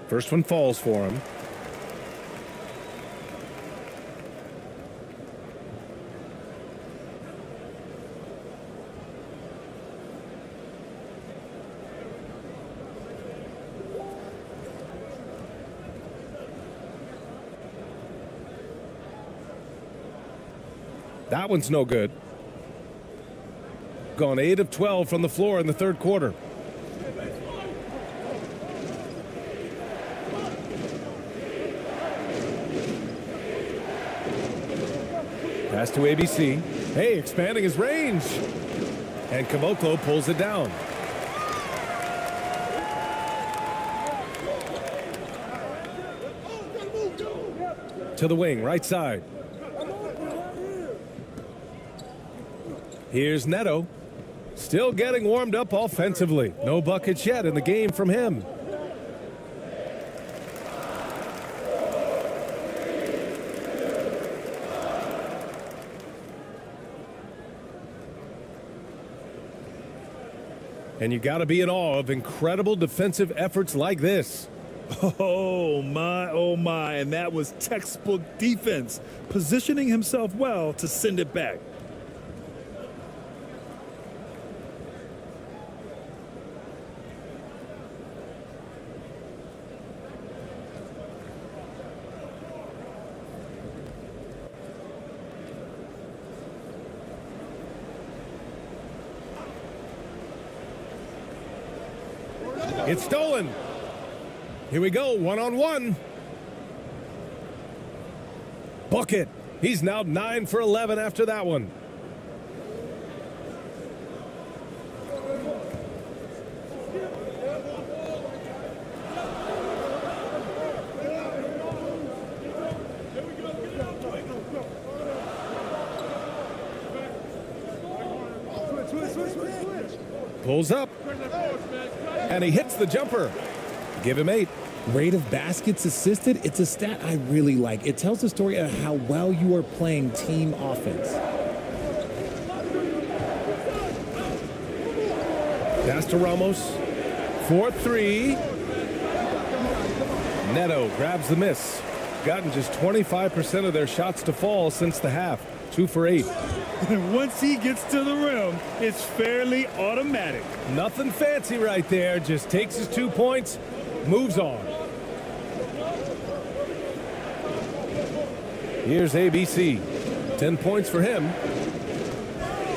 First one falls for him. That one's no good. Gone 8 of 12 from the floor in the third quarter. Pass to ABC. Hey, expanding his range. And Caboclo pulls it down. To the wing, right side. Here's Neto. Still getting warmed up offensively. No buckets yet in the game from him. And you got to be in awe of incredible defensive efforts like this. Oh, my. And that was textbook defense, positioning himself well to send it back. It's stolen. Here we go, one-on-one. Bucket. He's now 9 for 11 after that one. Pulls up. And he hits the jumper. Give him 8. Rate of baskets assisted, it's a stat I really like. It tells the story of how well you are playing team offense. Pass to Ramos. 4-3. Neto grabs the miss. Gotten just 25% of their shots to fall since the half. 2 for 8. And once he gets to the rim, it's fairly automatic. Nothing fancy right there. Just takes his 2 points, moves on. Here's ABC. 10 points for him.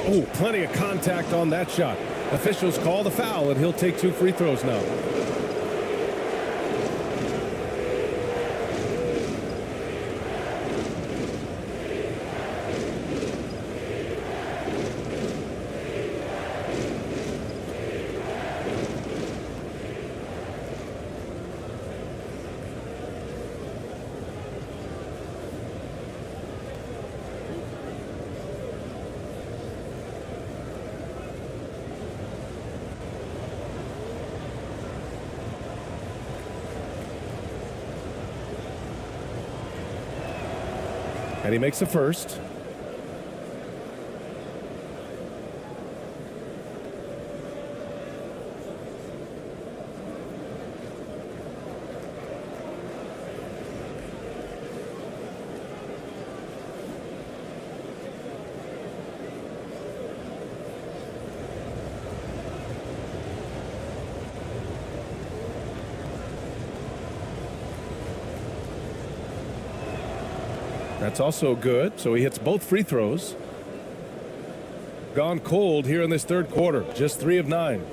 Oh, plenty of contact on that shot. Officials call the foul, and he'll take 2 free throws now. And he makes the first. That's also good, so he hits both free throws. Gone cold here in this third quarter, just 3 of 9.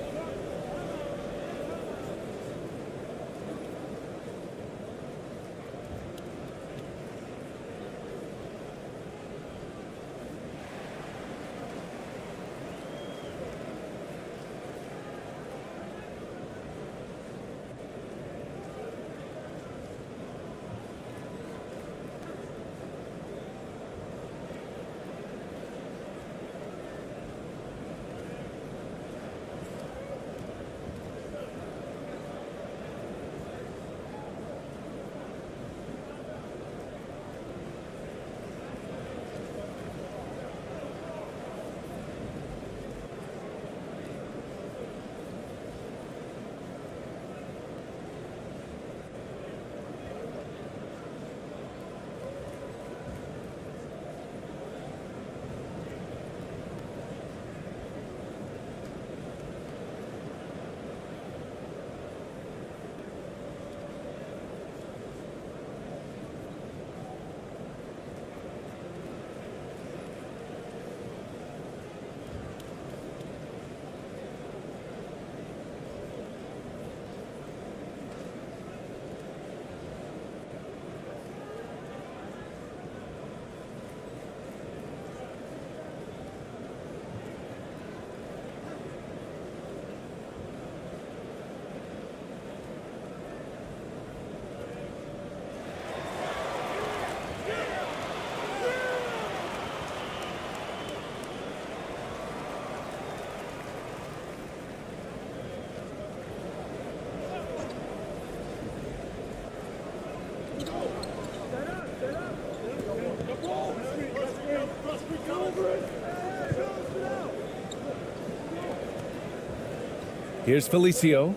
Here's Felicio.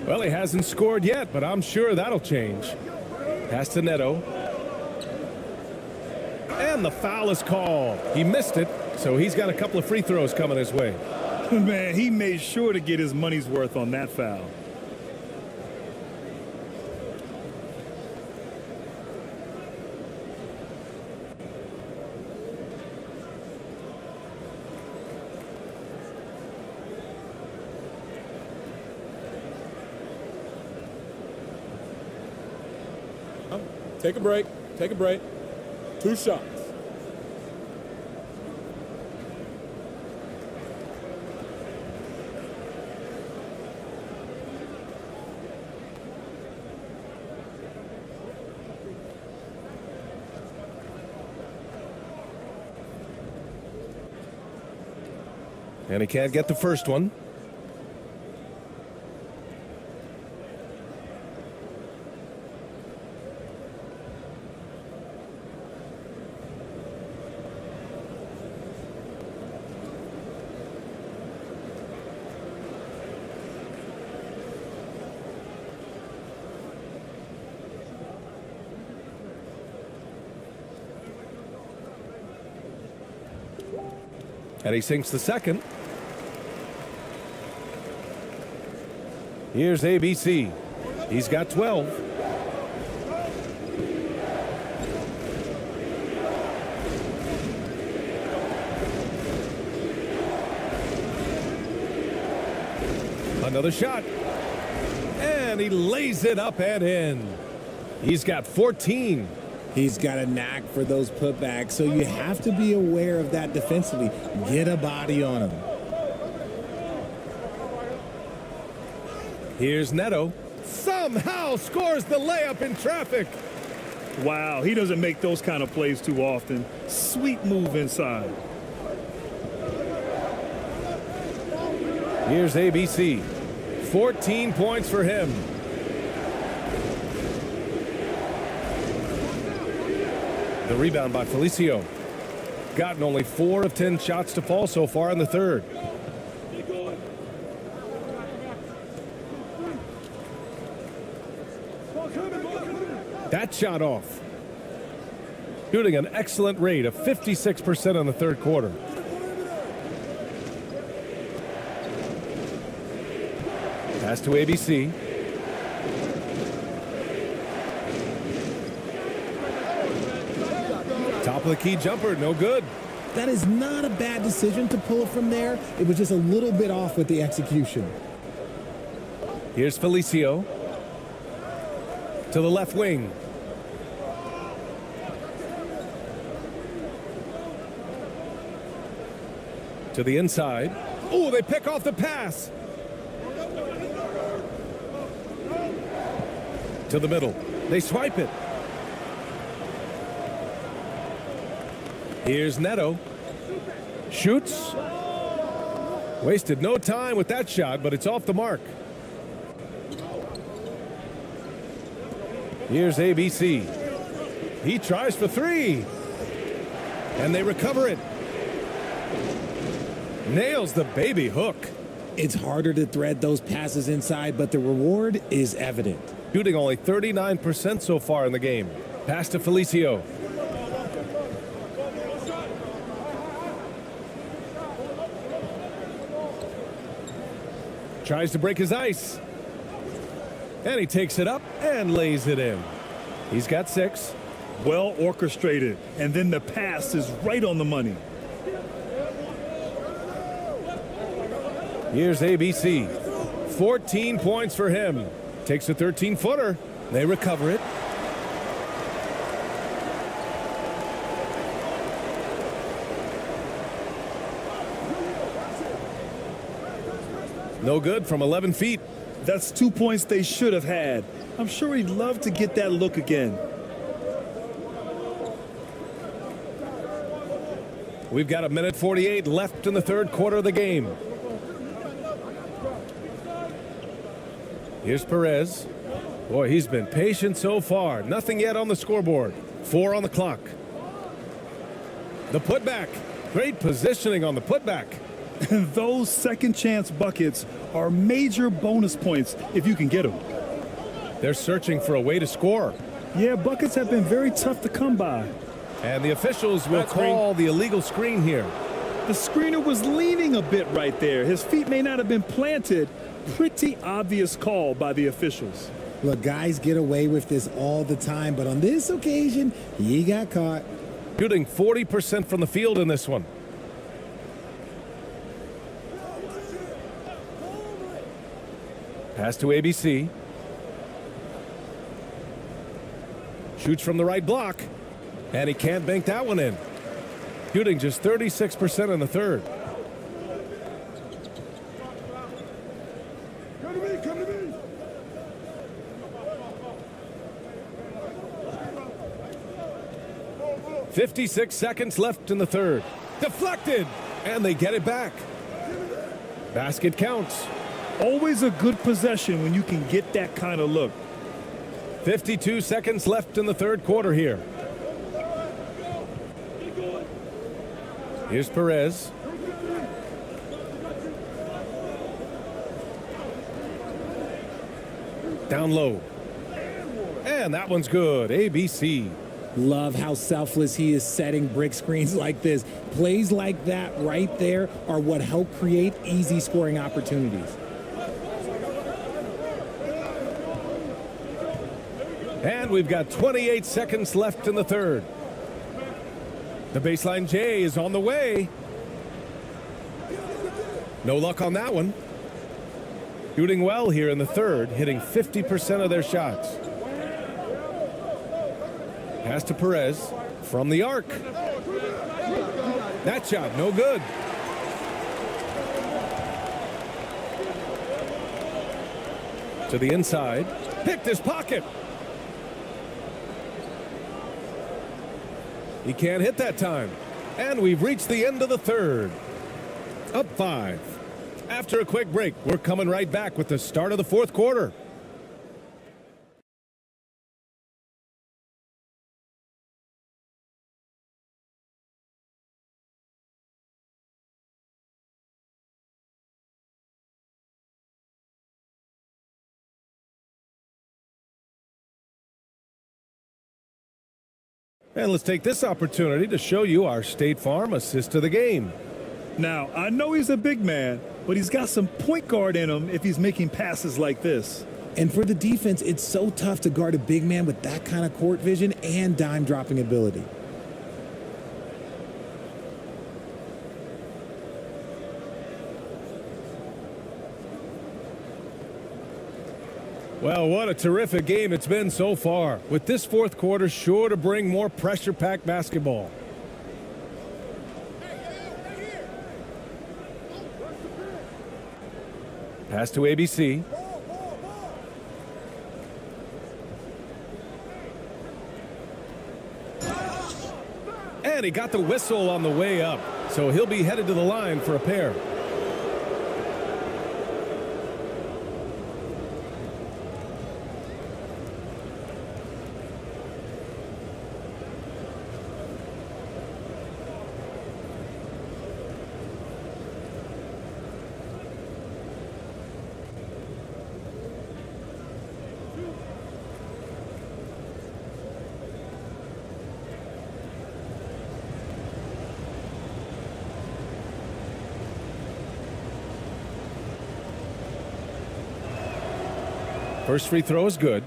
Well, he hasn't scored yet, but I'm sure that'll change. Pass to Neto. And the foul is called. He missed it, so he's got a couple of free throws coming his way. Man, he made sure to get his money's worth on that foul. Take a break. Take a break. 2 shots. And he can't get the first one. And he sinks the second. Here's ABC. He's got 12. Another shot. And he lays it up and in. He's got 14. He's got a knack for those putbacks, so you have to be aware of that defensively. Get a body on him. Here's Neto. Somehow scores the layup in traffic. Wow, he doesn't make those kind of plays too often. Sweet move inside. Here's ABC. 14 points for him. The rebound by Felicio. Gotten only 4 of 10 shots to fall so far in the third. That shot off. Shooting an excellent rate of 56% in the third quarter. Pass to ABC. Top of the key jumper, no good. That is not a bad decision to pull it from there. It was just a little bit off with the execution. Here's Felicio. To the left wing. To the inside. Oh, they pick off the pass. To the middle. They swipe it. Here's Neto. Shoots. Wasted no time with that shot, but it's off the mark. Here's ABC. He tries for 3. And they recover it. Nails the baby hook. It's harder to thread those passes inside, but the reward is evident. Shooting only 39% so far in the game. Pass to Felicio. Tries to break his ice. And he takes it up and lays it in. He's got 6. Well orchestrated. And then the pass is right on the money. Here's ABC. 14 points for him. Takes a 13-footer. They recover it. No good from 11 feet. That's 2 points they should have had. I'm sure he'd love to get that look again. We've got 1:48 left in the third quarter of the game. Here's Perez. Boy, he's been patient so far. Nothing yet on the scoreboard. 4 on the clock. The putback. Great positioning on the putback. And those second chance buckets are major bonus points if you can get them. They're searching for a way to score. Yeah, buckets have been very tough to come by. And the officials will call the illegal screen here. The screener was leaning a bit right there. His feet may not have been planted. Pretty obvious call by the officials. Look, guys get away with this all the time, but on this occasion, he got caught. Shooting 40% from the field in this one. Pass to ABC. Shoots from the right block. And he can't bank that one in. Shooting just 36% in the third. Come to me, come to me. "56 seconds left in the third. Deflected, and they get it back. Basket counts. Always a good possession when you can get that kind of look. 52 seconds left in the third quarter here. Here's Perez. Down low. And that one's good. ABC. Love how selfless he is setting brick screens like this. Plays like that right there are what help create easy scoring opportunities. And we've got 28 seconds left in the third. The baseline J is on the way. No luck on that one. Shooting well here in the third, hitting 50% of their shots. Pass to Perez from the arc. That shot, no good. To the inside. Picked his pocket. He can't hit that time. And we've reached the end of the third. Up 5. After a quick break, we're coming right back with the start of the fourth quarter. And let's take this opportunity to show you our State Farm assist to the game. Now, I know he's a big man, but he's got some point guard in him if he's making passes like this. And for the defense, it's so tough to guard a big man with that kind of court vision and dime dropping ability. Well, what a terrific game it's been so far, with this fourth quarter sure to bring more pressure-packed basketball. Pass to ABC. And he got the whistle on the way up, so he'll be headed to the line for a pair. First free throw is good.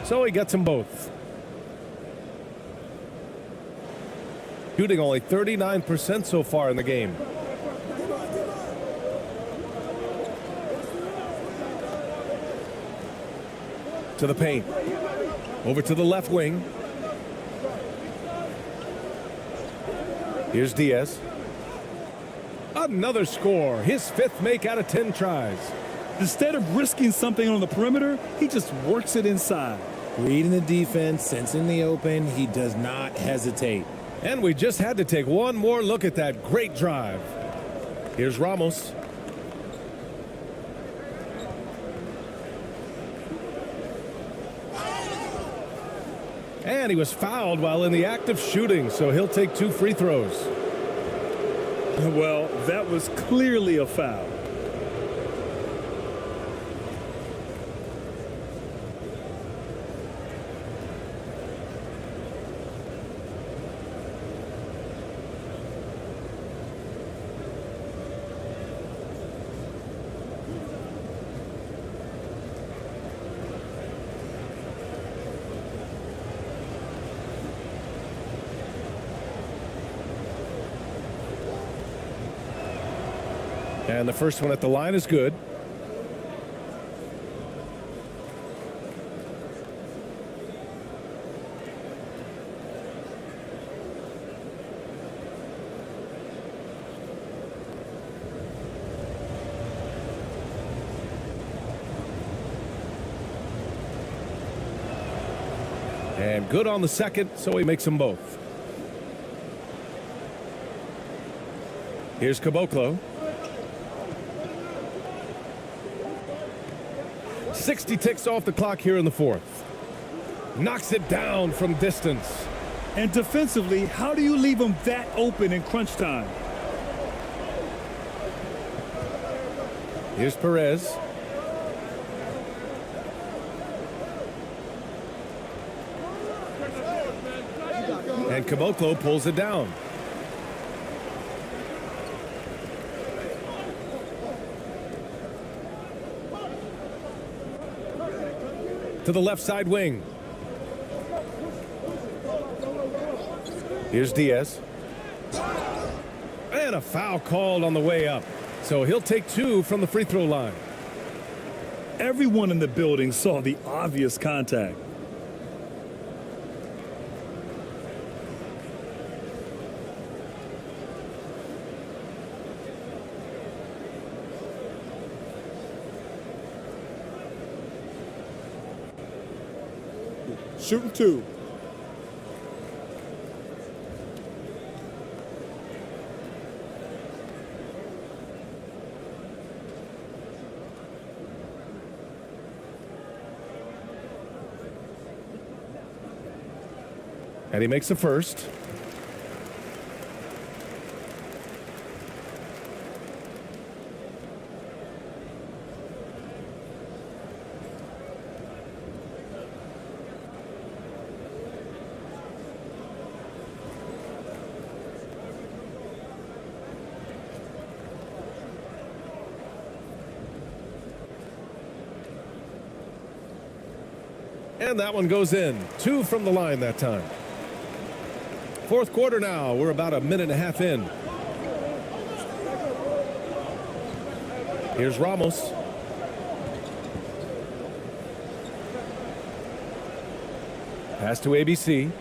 So he gets them both. Shooting only 39% so far in the game. To the paint. Over to the left wing. Here's Diaz. Another score. His fifth make out of 10 tries. Instead of risking something on the perimeter, he just works it inside. Reading the defense, sensing the open, he does not hesitate. And we just had to take one more look at that great drive. Here's Ramos. And he was fouled while in the act of shooting, so he'll take 2 free throws. Well, that was clearly a foul. And the first one at the line is good. And good on the second, so he makes them both. Here's Caboclo. 60 ticks off the clock here in the fourth. Knocks it down from distance. And defensively, how do you leave them that open in crunch time? Here's Perez. And Caboclo pulls it down. To the left side wing. Here's Diaz. And a foul called on the way up. So he'll take 2 from the free throw line. Everyone in the building saw the obvious contact. Shooting 2. And he makes the first. And that one goes in. 2 from the line that time. Fourth quarter now. We're about a minute and a half in. Here's Ramos. Pass to ABC.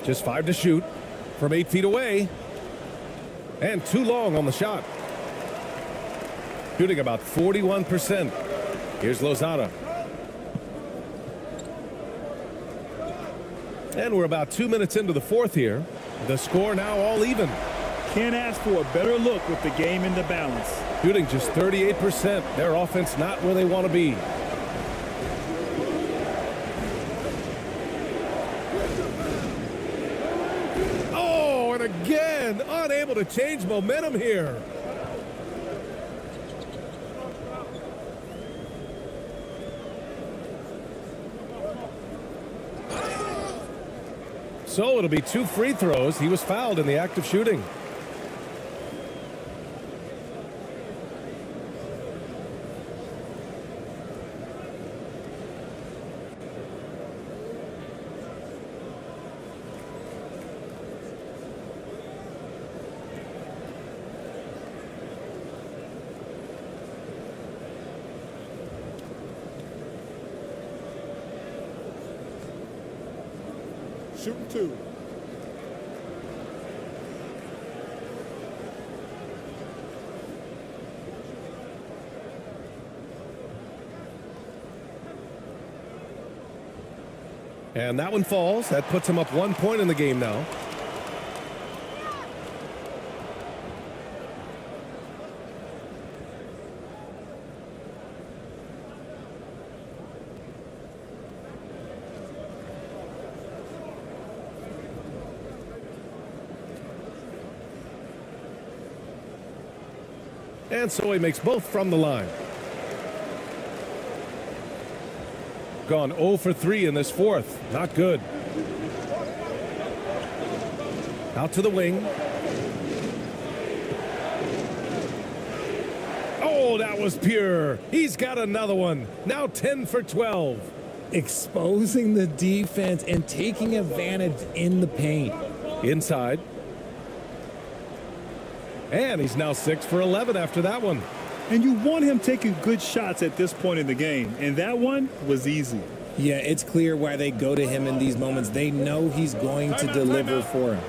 Just 5 to shoot from 8 feet away. And too long on the shot. Shooting about 41%. Here's Lozada. And we're about 2 minutes into the fourth here. The score now all even. Can't ask for a better look with the game in the balance. Shooting just 38%. Their offense not where they want to be. Oh, and again, unable to change momentum here. So it'll be 2 free throws. He was fouled in the act of shooting. Shooting 2. And that one falls. That puts him up 1 point in the game now. And so he makes both from the line. Gone 0 for 3 in this fourth. Not good. Out to the wing. Oh, that was pure. He's got another one. Now 10 for 12. Exposing the defense and taking advantage in the paint. Inside. And he's now 6 for 11 after that one. And you want him taking good shots at this point in the game. And that one was easy. Yeah, it's clear why they go to him in these moments. They know he's going to deliver for him.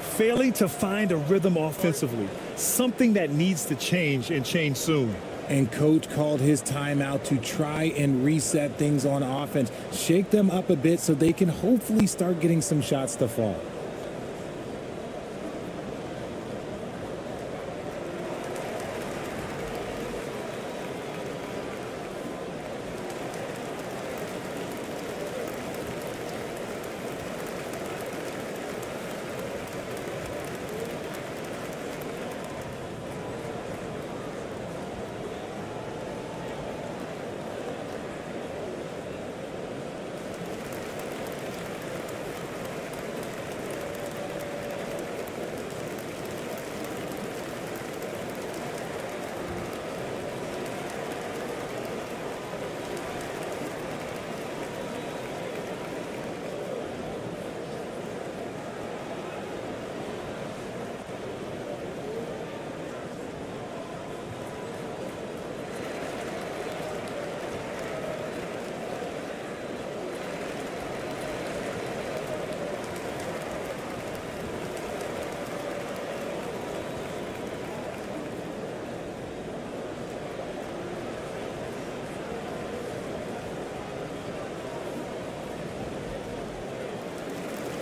Failing to find a rhythm offensively. Something that needs to change and change soon. And coach called his timeout to try and reset things on offense. Shake them up a bit so they can hopefully start getting some shots to fall.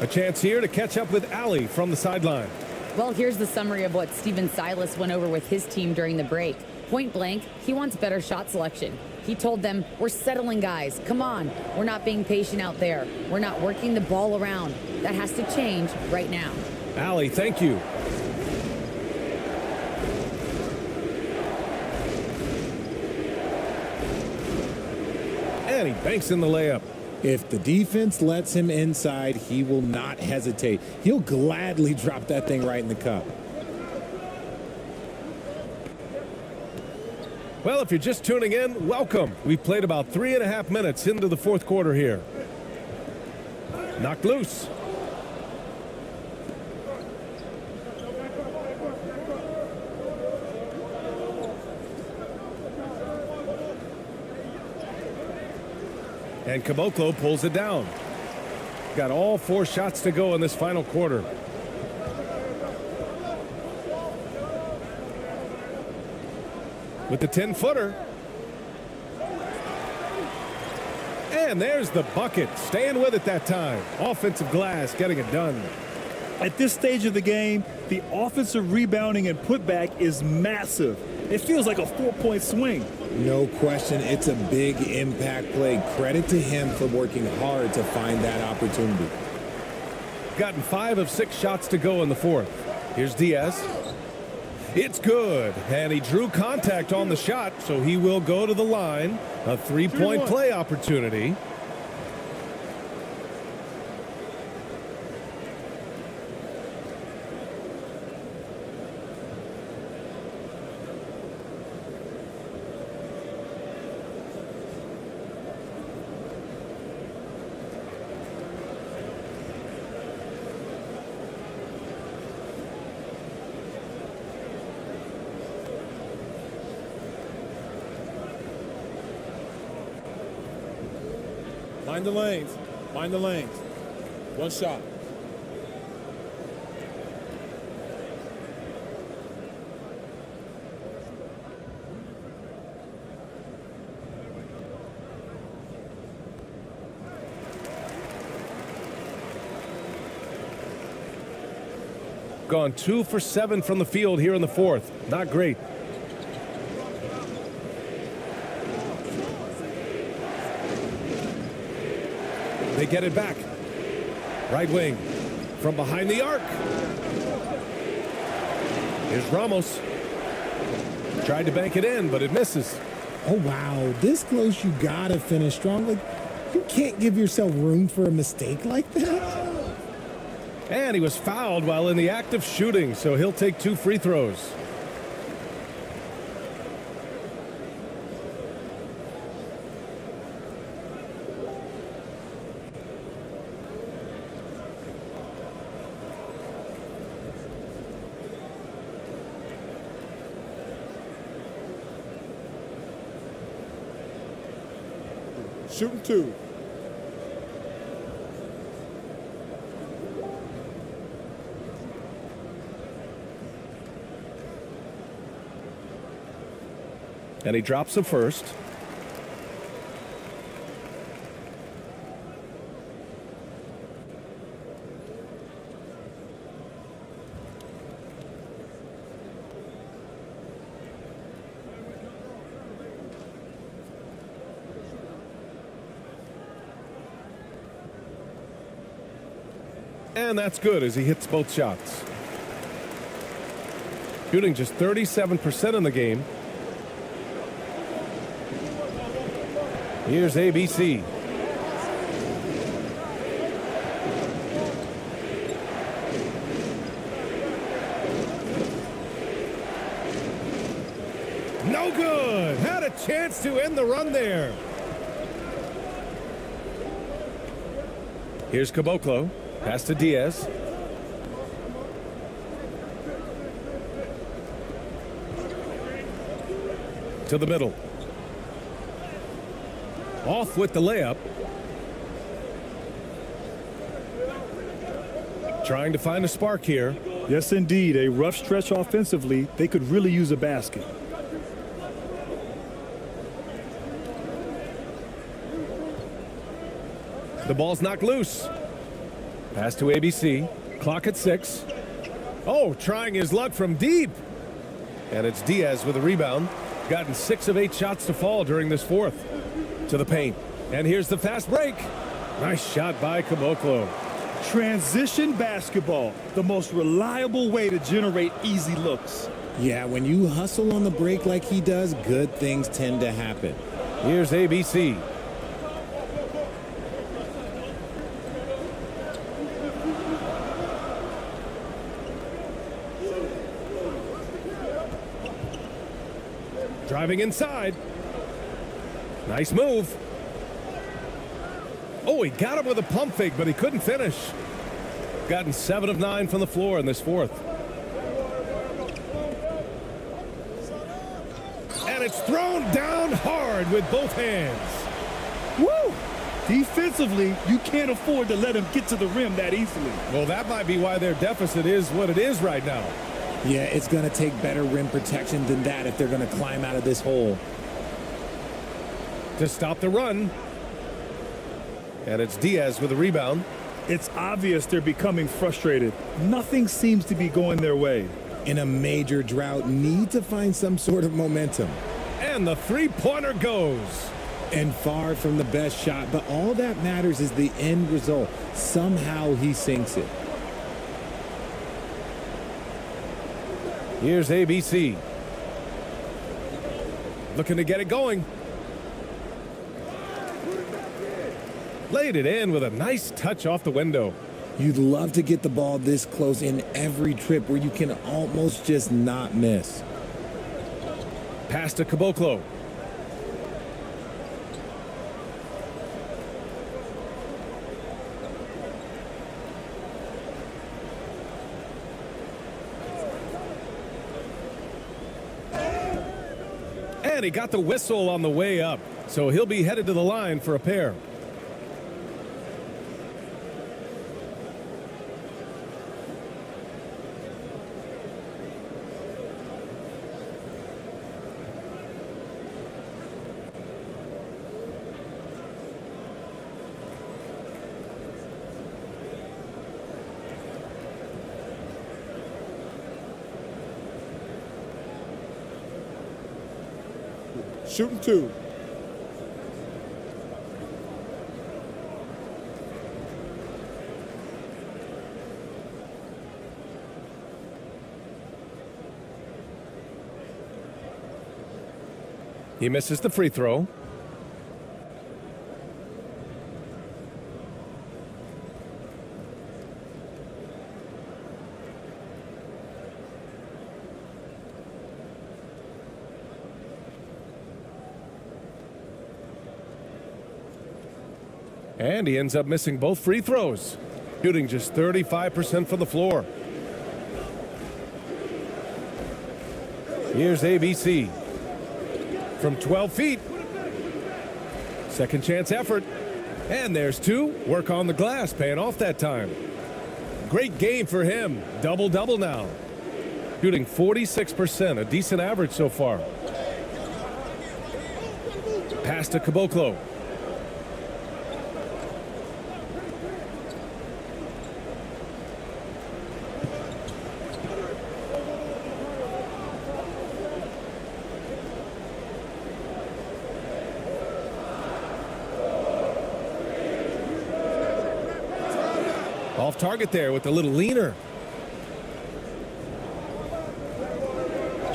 A chance here to catch up with Allie from the sideline. Well, here's the summary of what Steven Silas went over with his team during the break. Point blank, he wants better shot selection. He told them, we're settling, guys. Come on. We're not being patient out there. We're not working the ball around. That has to change right now. Allie, thank you. And he banks in the layup. If the defense lets him inside, he will not hesitate. He'll gladly drop that thing right in the cup. Well, if you're just tuning in, welcome. We've played about 3.5 minutes into the fourth quarter here. Knocked loose. And Caboclo pulls it down. Got all 4 shots to go in this final quarter. With the 10-footer. And there's the bucket. Staying with it that time. Offensive glass getting it done. At this stage of the game, the offensive rebounding and putback is massive. It feels like a 4-point swing. No question, it's a big impact play. Credit to him for working hard to find that opportunity. Gotten 5 of 6 shots to go in the fourth. Here's Diaz. It's good. And he drew contact on the shot, so he will go to the line. A 3-point play opportunity. Mind the lanes. Mind the lanes. One shot. gone 2 for 7 from the field here in the fourth. Not great. They get it back. Right wing from behind the arc. Here's Ramos. Tried to bank it in, but it misses. Oh, wow. This close, you got to finish strong. Like, you can't give yourself room for a mistake like that. And he was fouled while in the act of shooting, so he'll take 2 free throws. Shooting 2. And he drops the first. And that's good as he hits both shots. Shooting just 37% in the game. Here's ABC. No good. Had a chance to end the run there. Here's Caboclo. Pass to Diaz. To the middle. Off with the layup. Trying to find a spark here. Yes, indeed. A rough stretch offensively. They could really use a basket. The ball's knocked loose. Pass to ABC. Clock at 6. Oh, trying his luck from deep. And it's Diaz with a rebound. Gotten 6 of 8 shots to fall during this fourth. To the paint. And here's the fast break. Nice shot by Caboclo. Transition basketball, the most reliable way to generate easy looks. Yeah, when you hustle on the break like he does, good things tend to happen. Here's ABC. Driving inside. Nice move. Oh, he got him with a pump fake, but he couldn't finish. Gotten 7 of 9 from the floor in this fourth. And it's thrown down hard with both hands. Woo! Defensively, you can't afford to let him get to the rim that easily. Well, that might be why their deficit is what it is right now. Yeah, it's going to take better rim protection than that if they're going to climb out of this hole. To stop the run. And it's Diaz with a rebound. It's obvious they're becoming frustrated. Nothing seems to be going their way. In a major drought, need to find some sort of momentum. And the three-pointer goes. And far from the best shot, but all that matters is the end result. Somehow he sinks it. Here's ABC. Looking to get it going. Laid it in with a nice touch off the window. You'd love to get the ball this close in every trip where you can almost just not miss. Pass to Caboclo. And he got the whistle on the way up, so he'll be headed to the line for a pair. Shooting 2. He misses the free throw. And he ends up missing both free throws, shooting just 35% from the floor. Here's ABC from 12 feet. Second chance effort. And there's 2. Work on the glass, paying off that time. Great game for him. Double-double now. Shooting 46%, a decent average so far. Pass to Caboclo. Off target there with a little leaner.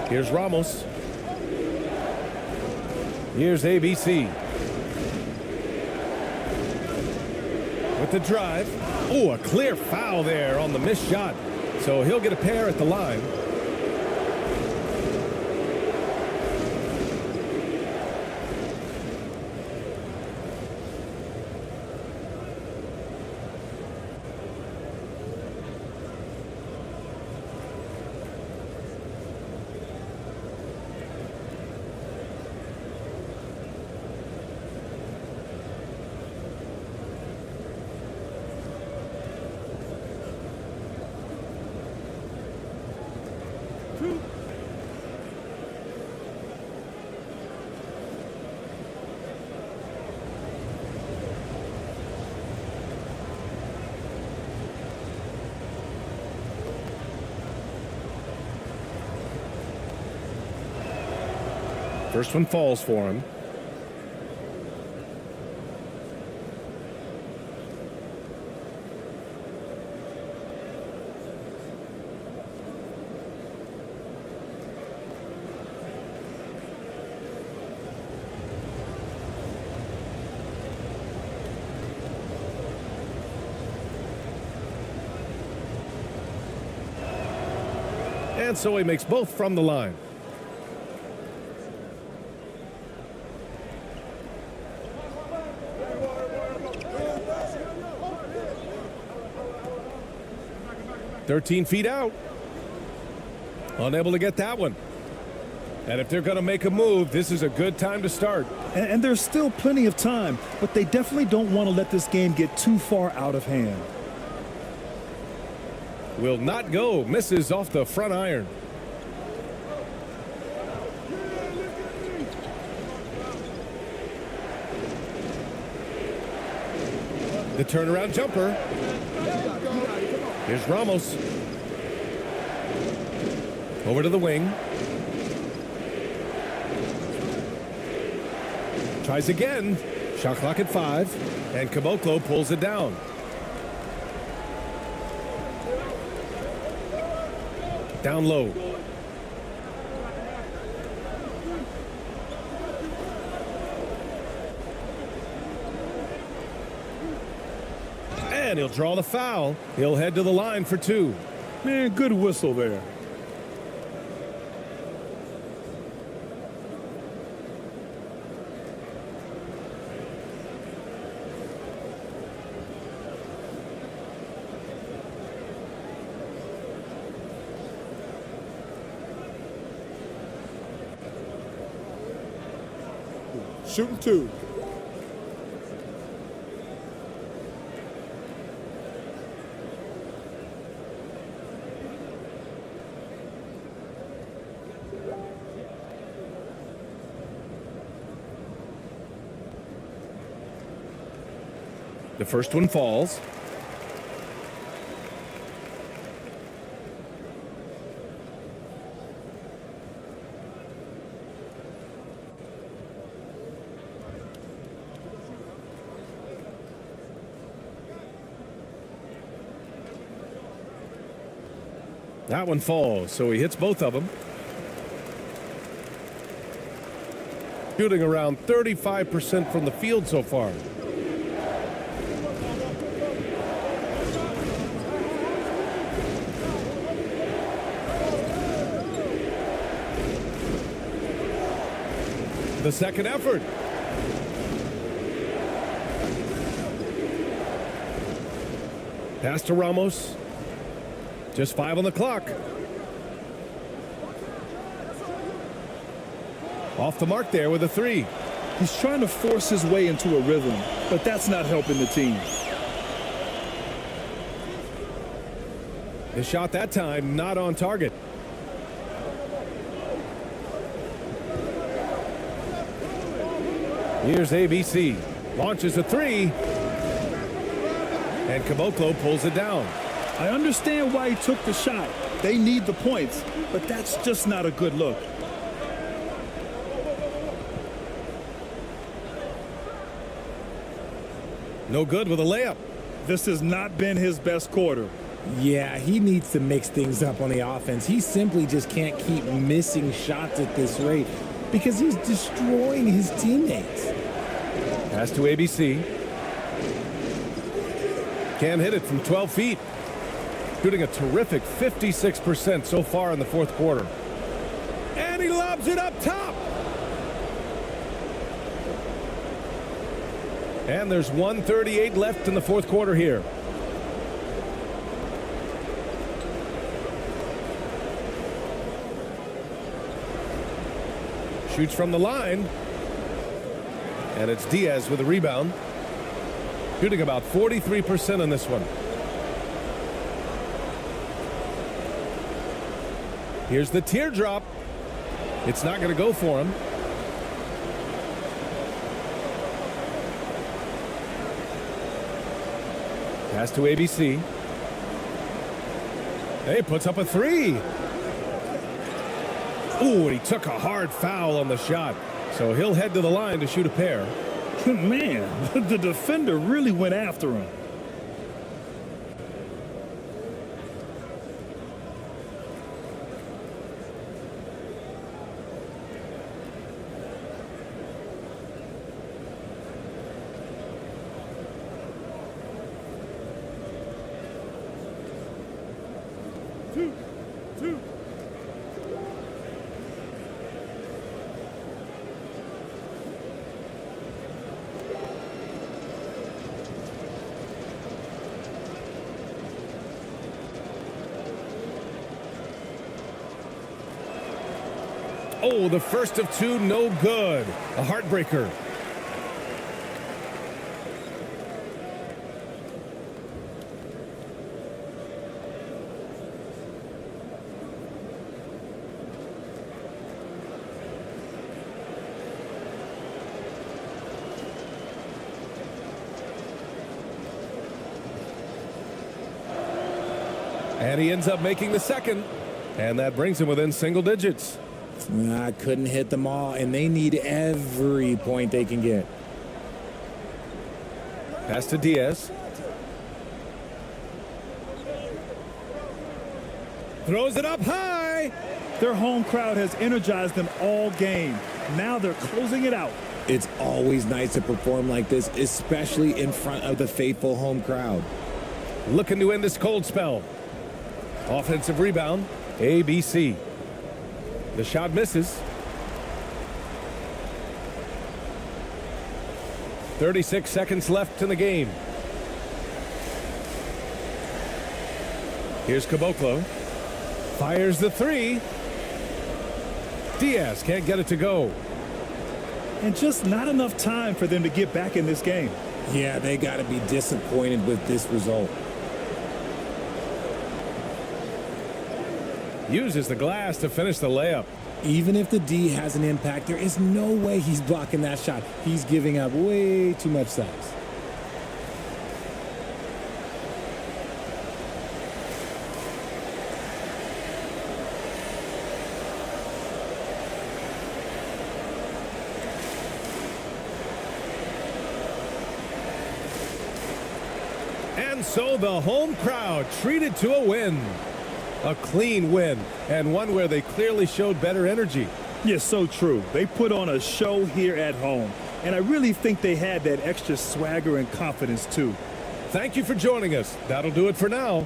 Here's Ramos. Here's ABC. With the drive. Oh, a clear foul there on the missed shot. So he'll get a pair at the line. First one falls for him. And so he makes both from the line. "13 feet out." Unable to get that one. And if they're going to make a move, this is a good time to start. And there's still plenty of time, but they definitely don't want to let this game get too far out of hand. Will not go. Misses off the front iron. The turnaround jumper. Here's Ramos. Over to the wing. Tries again. Shot clock at 5. And Caboclo pulls it down. Down low. And he'll draw the foul. He'll head to the line for 2. Man, good whistle there. Shooting 2. The first one falls. That one falls, so he hits both of them. Shooting around 35% from the field so far. The second effort. Pass to Ramos. Just 5 on the clock. Off the mark there with a 3. He's trying to force his way into a rhythm, but that's not helping the team. The shot that time not on target. Here's ABC. Launches a 3. And Caboclo pulls it down. I understand why he took the shot. They need the points, but that's just not a good look. No good with a layup. This has not been his best quarter. Yeah, he needs to mix things up on the offense. He simply just can't keep missing shots at this rate because he's destroying his teammates. Pass to ABC. Can't hit it from 12 feet. Shooting a terrific 56% so far in the fourth quarter. And he lobs it up top. And there's 1:38 left in the fourth quarter here. Shoots from the line. And it's Diaz with a rebound. Shooting about 43% on this one. Here's the teardrop. It's not going to go for him. Pass to ABC. He puts up a 3. Ooh, and he took a hard foul on the shot. So he'll head to the line to shoot a pair. Man, the defender really went after him. Two. Oh, the first of 2, no good. A heartbreaker. And he ends up making the second. And that brings him within single digits. I couldn't hit them all, and they need every point they can get. Pass to Diaz. Throws it up high. Their home crowd has energized them all game. Now they're closing it out. It's always nice to perform like this, especially in front of the faithful home crowd. Looking to end this cold spell. Offensive rebound, ABC. The shot misses. 36 seconds left in the game. Here's Caboclo. Fires the 3. Diaz can't get it to go. And just not enough time for them to get back in this game. Yeah, they got to be disappointed with this result. Uses the glass to finish the layup. Even if the D has an impact, there is no way he's blocking that shot. He's giving up way too much size. And so the home crowd treated to a win. A clean win, and one where they clearly showed better energy. Yes, so true. They put on a show here at home, and I really think they had that extra swagger and confidence, too. Thank you for joining us. That'll do it for now.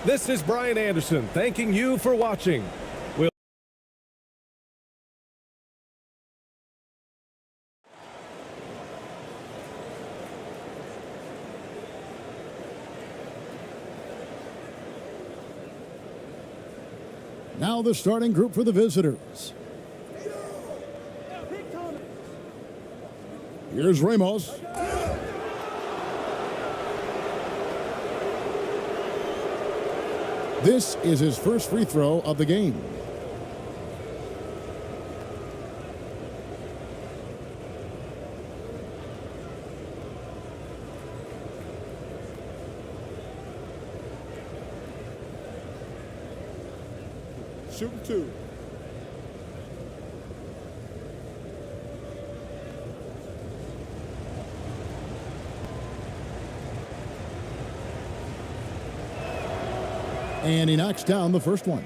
This is Brian Anderson, thanking you for watching. Now the starting group for the visitors. Here's Ramos. This is his first free throw of the game. Shooting 2. And he knocks down the first one.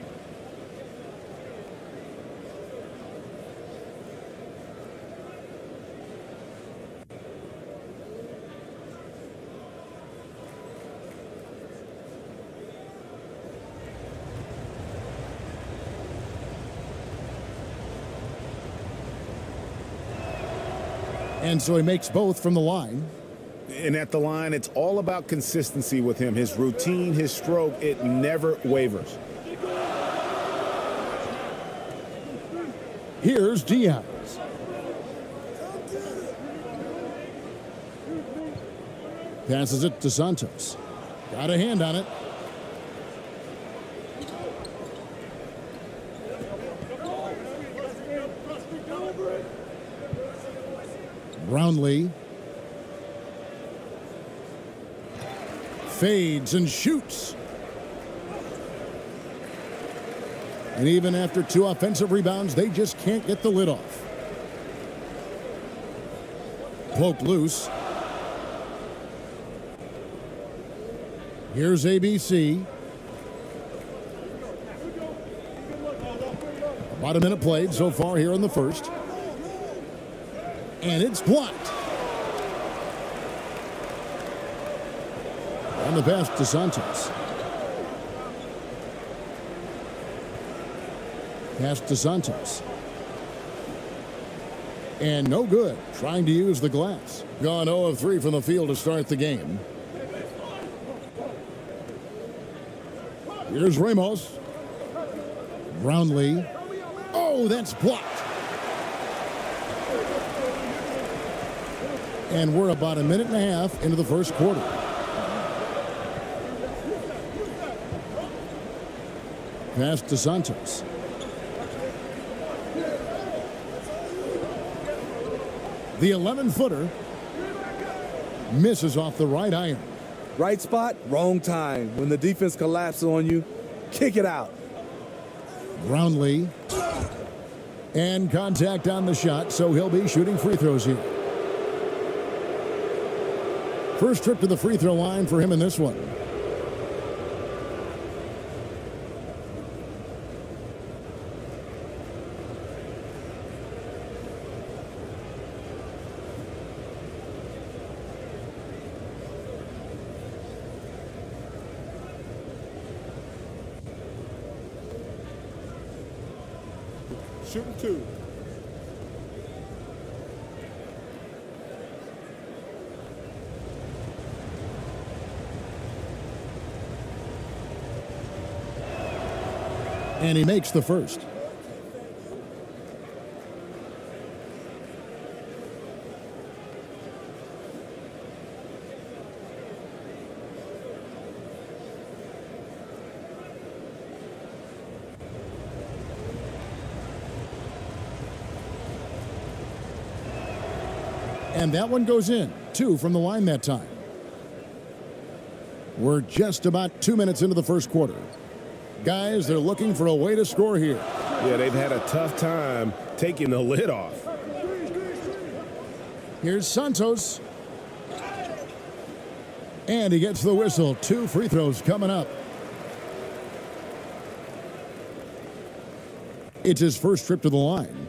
And so he makes both from the line. And at the line, it's all about consistency with him. His routine, his stroke, it never wavers. Here's Diaz. Passes it to Santos. Got a hand on it. Brownlee fades and shoots. And even after 2 offensive rebounds, they just can't get the lid off. Poked loose. Here's ABC. About a minute played so far here in the first. And it's blocked. On the pass to Santos. Pass to Santos. And no good. Trying to use the glass. Gone 0 of 3 from the field to start the game. Here's Ramos. Brownlee. Oh, that's blocked. And we're about a minute and a half into the first quarter. Pass to Santos. The 11-footer misses off the right iron. Right spot, wrong time. When the defense collapses on you, kick it out. Brownlee. And contact on the shot, so he'll be shooting free throws here. First trip to the free throw line for him in this one. Shooting 2. And he makes the first. And that one goes in. 2 from the line that time. We're just about 2 minutes into the first quarter. Guys, they're looking for a way to score here. Yeah, they've had a tough time taking the lid off. Here's Santos. And he gets the whistle. 2 free throws coming up. It's his first trip to the line.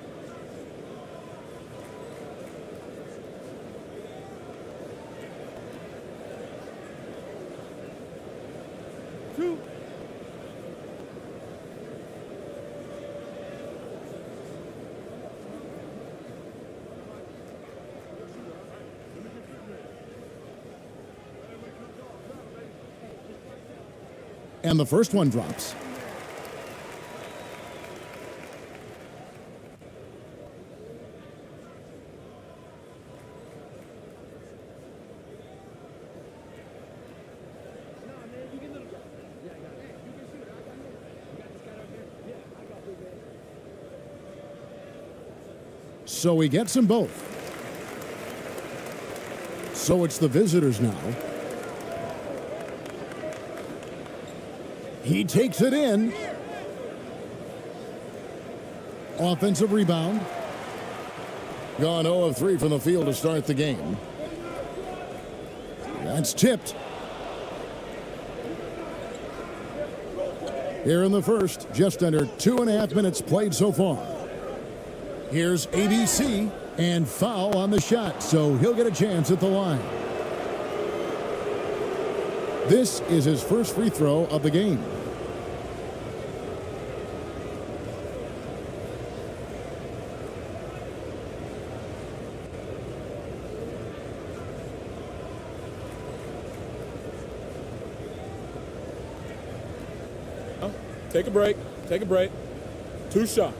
And the first one drops. So he gets them both. So it's the visitors now. He takes it in. Offensive rebound. Gone 0 of 3 from the field to start the game. That's tipped. Here in the first, just under 2.5 minutes played so far. Here's ABC and foul on the shot, so he'll get a chance at the line. This is his first free throw of the game. Take a break. Take a break. 2 shots.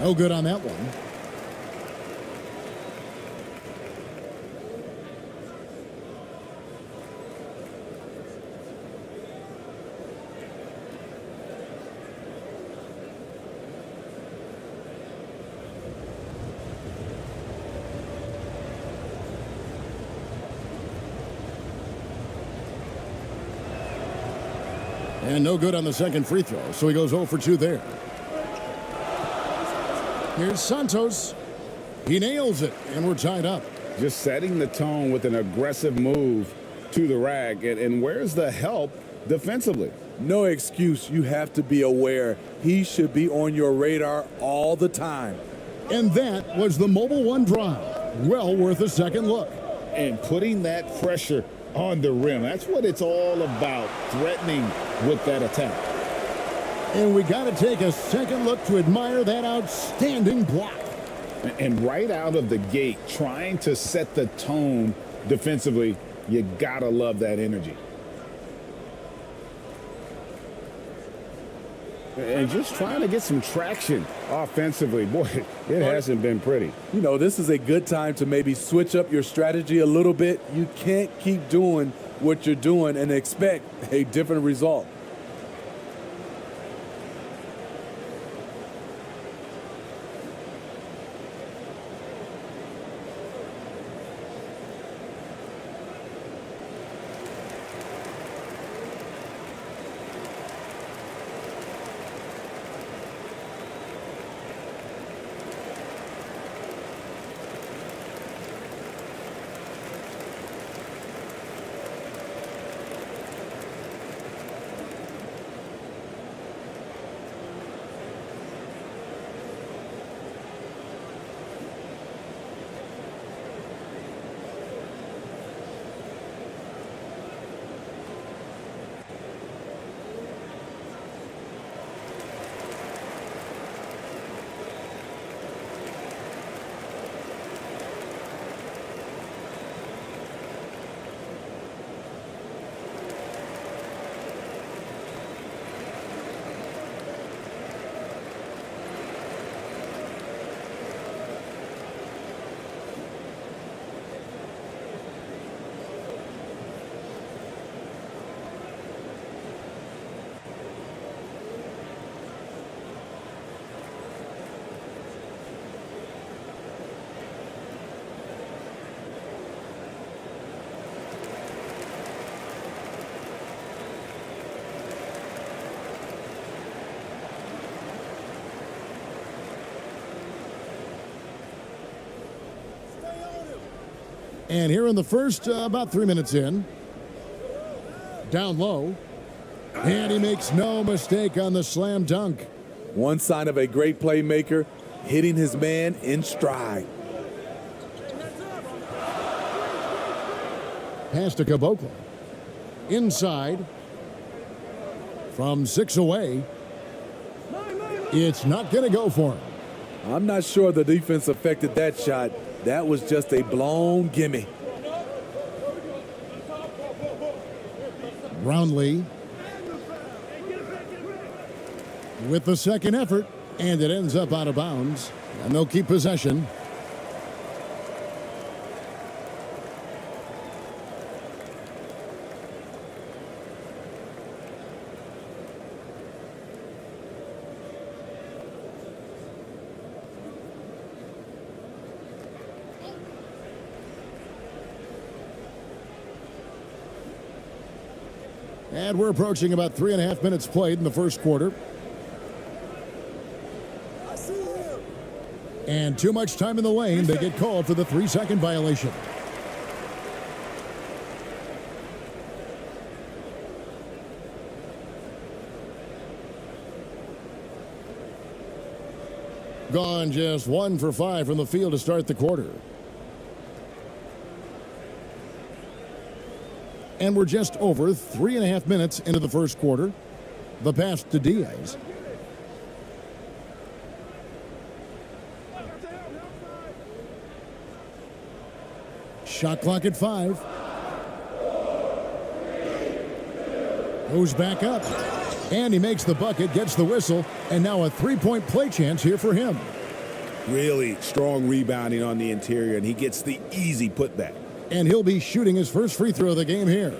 No good on that one. And no good on the second free throw, so he goes 0 for 2 there. Here's Santos. He nails it, and we're tied up. Just setting the tone with an aggressive move to the rack. And where's the help defensively? No excuse. You have to be aware. He should be on your radar all the time. And that was the Mobile One drive. Well worth a second look. And putting that pressure on the rim. That's what it's all about, threatening with that attack. And we got to take a second look to admire that outstanding block. And right out of the gate, trying to set the tone defensively, you got to love that energy. And just trying to get some traction offensively. Boy, it hasn't been pretty. You know, this is a good time to maybe switch up your strategy a little bit. You can't keep doing what you're doing and expect a different result. And here in the first, about 3 minutes in, down low, and he makes no mistake on the slam dunk. One sign of a great playmaker, hitting his man in stride. Pass to Caboclo. Inside. From 6 away. It's not going to go for him. I'm not sure the defense affected that shot. That was just a blown gimme. Brownlee with the second effort, and it ends up out of bounds. And they'll keep possession. And we're approaching about 3.5 minutes played in the first quarter. And too much time in the lane. They get called for the 3-second violation. Gone just 1 for 5 from the field to start the quarter. And we're just over 3.5 minutes into the first quarter. The pass to Diaz. Shot clock at 5. Goes back up. And he makes the bucket, gets the whistle, and now a 3-point play chance here for him. Really strong rebounding on the interior, and he gets the easy putback. And he'll be shooting his first free throw of the game here.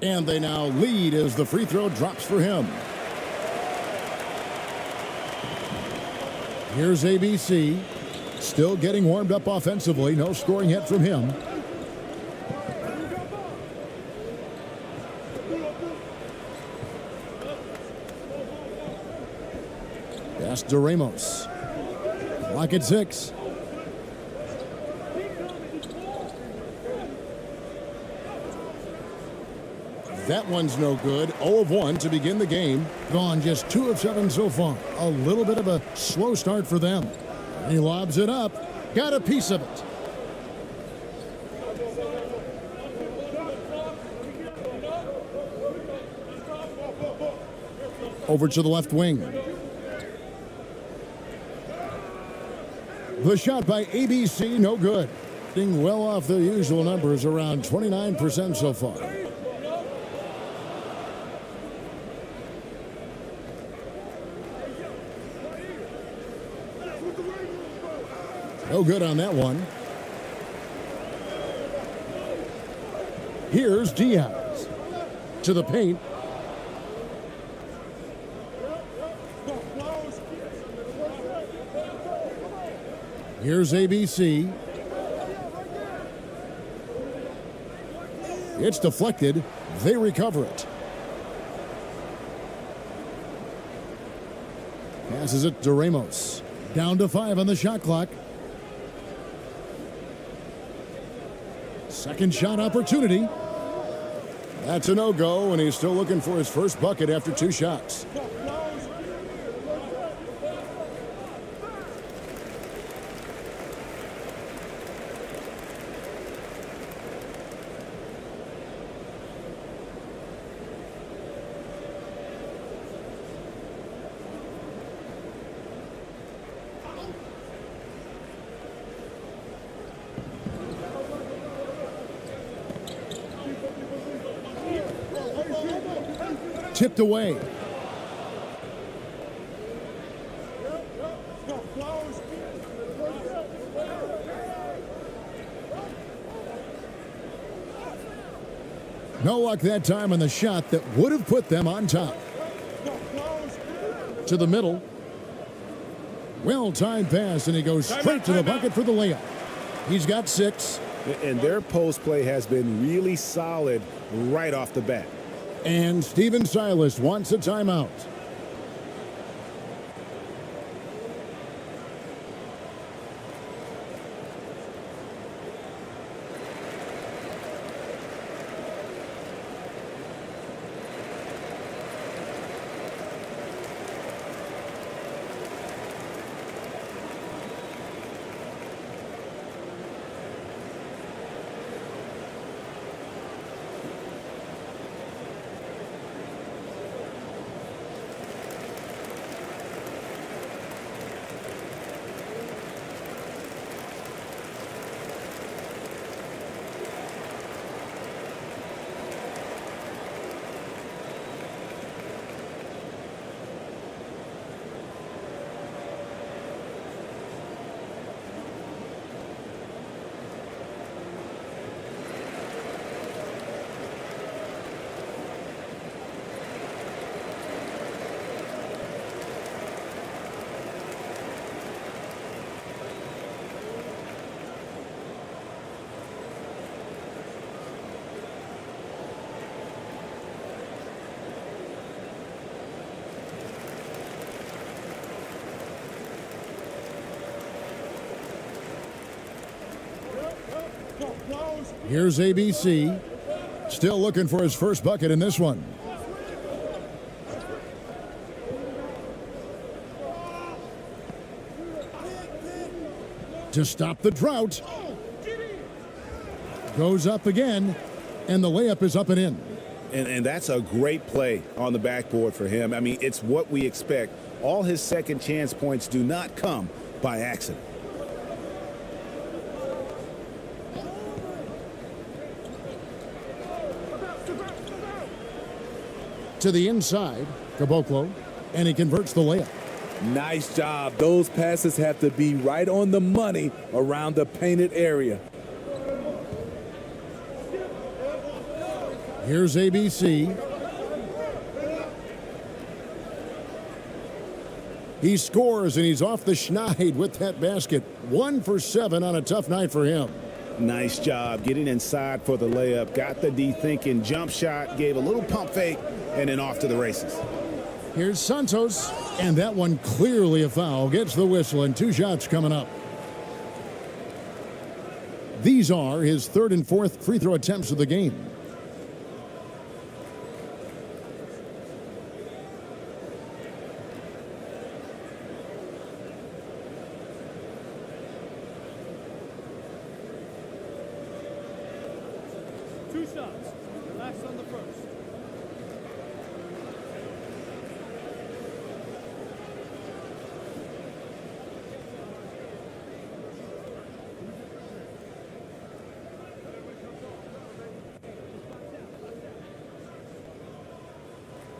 And they now lead as the free throw drops for him. Here's ABC. Still getting warmed up offensively. No scoring yet from him. Pass to Ramos. Clock at 6. That one's no good. 0 of 1 to begin the game. Gone just 2 of 7 so far. A little bit of a slow start for them. He lobs it up. Got a piece of it. Over to the left wing. The shot by ABC, no good. Being well off the usual numbers, around 29% so far. No good on that one. Here's Diaz to the paint. Here's ABC. It's deflected. They recover it. Passes it to Ramos. Down to 5 on the shot clock. Second shot opportunity. That's a no-go, and he's still looking for his first bucket after 2 shots. Tipped away. No luck that time on the shot that would have put them on top. To the middle. Well-timed pass, and he goes straight to the bucket for the layup. He's got 6. And their post play has been really solid right off the bat. And Steven Silas wants a timeout. Here's ABC. Still looking for his first bucket in this one. To stop the drought. Goes up again, and the layup is up and in. And that's a great play on the backboard for him. I mean, it's what we expect. All his second chance points do not come by accident. To the inside, Caboclo, and he converts the layup. Nice job. Those passes have to be right on the money around the painted area. Here's ABC. He scores, and he's off the schneid with that basket. 1 for 7 on a tough night for him. Nice job getting inside for the layup. Got the D-thinking jump shot, gave a little pump fake, and then off to the races. Here's Santos, and that one clearly a foul. Gets the whistle, and 2 shots coming up. These are his 3rd and 4th free throw attempts of the game.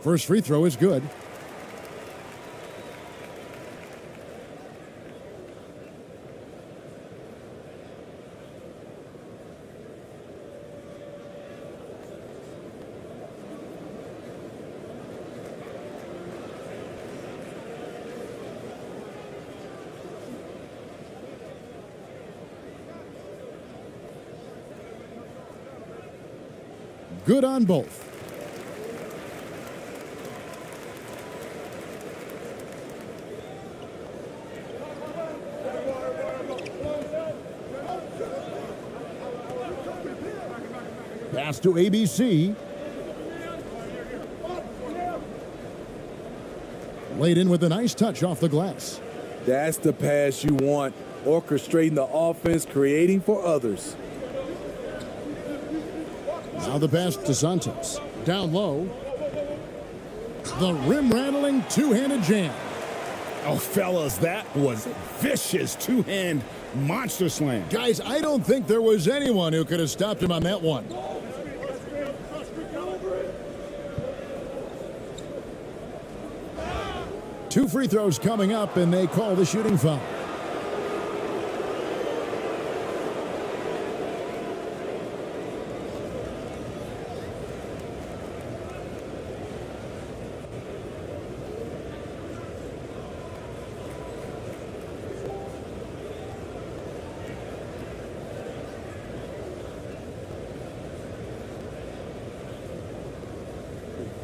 First free throw is good. Good on both. Pass to ABC. Laid in with a nice touch off the glass. That's the pass you want. Orchestrating the offense, creating for others. Now the pass to Santos. Down low. The rim-rattling two-handed jam. Oh, fellas, that was a vicious two-hand monster slam. Guys, I don't think there was anyone who could have stopped him on that one. Two free throws coming up, and they call the shooting foul.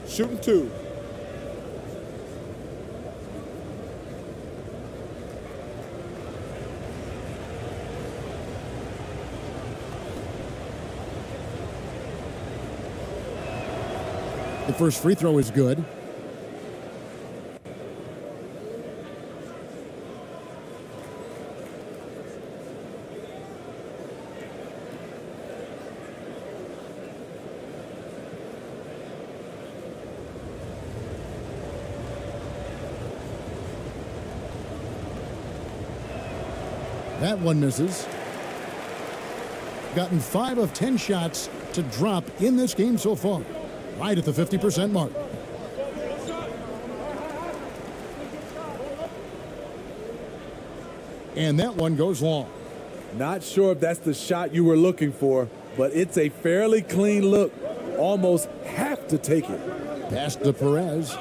Shooting 2. The first free throw is good. That one misses. Gotten 5 of 10 shots to drop in this game so far. Right at the 50% mark. And that one goes long. Not sure if that's the shot you were looking for, but it's a fairly clean look. Almost have to take it. Pass to Perez.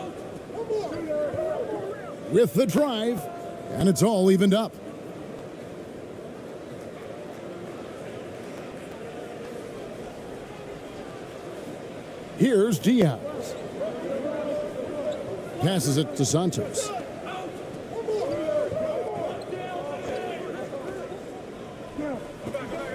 With the drive, and it's all evened up. Here's Diaz. Passes it to Santos.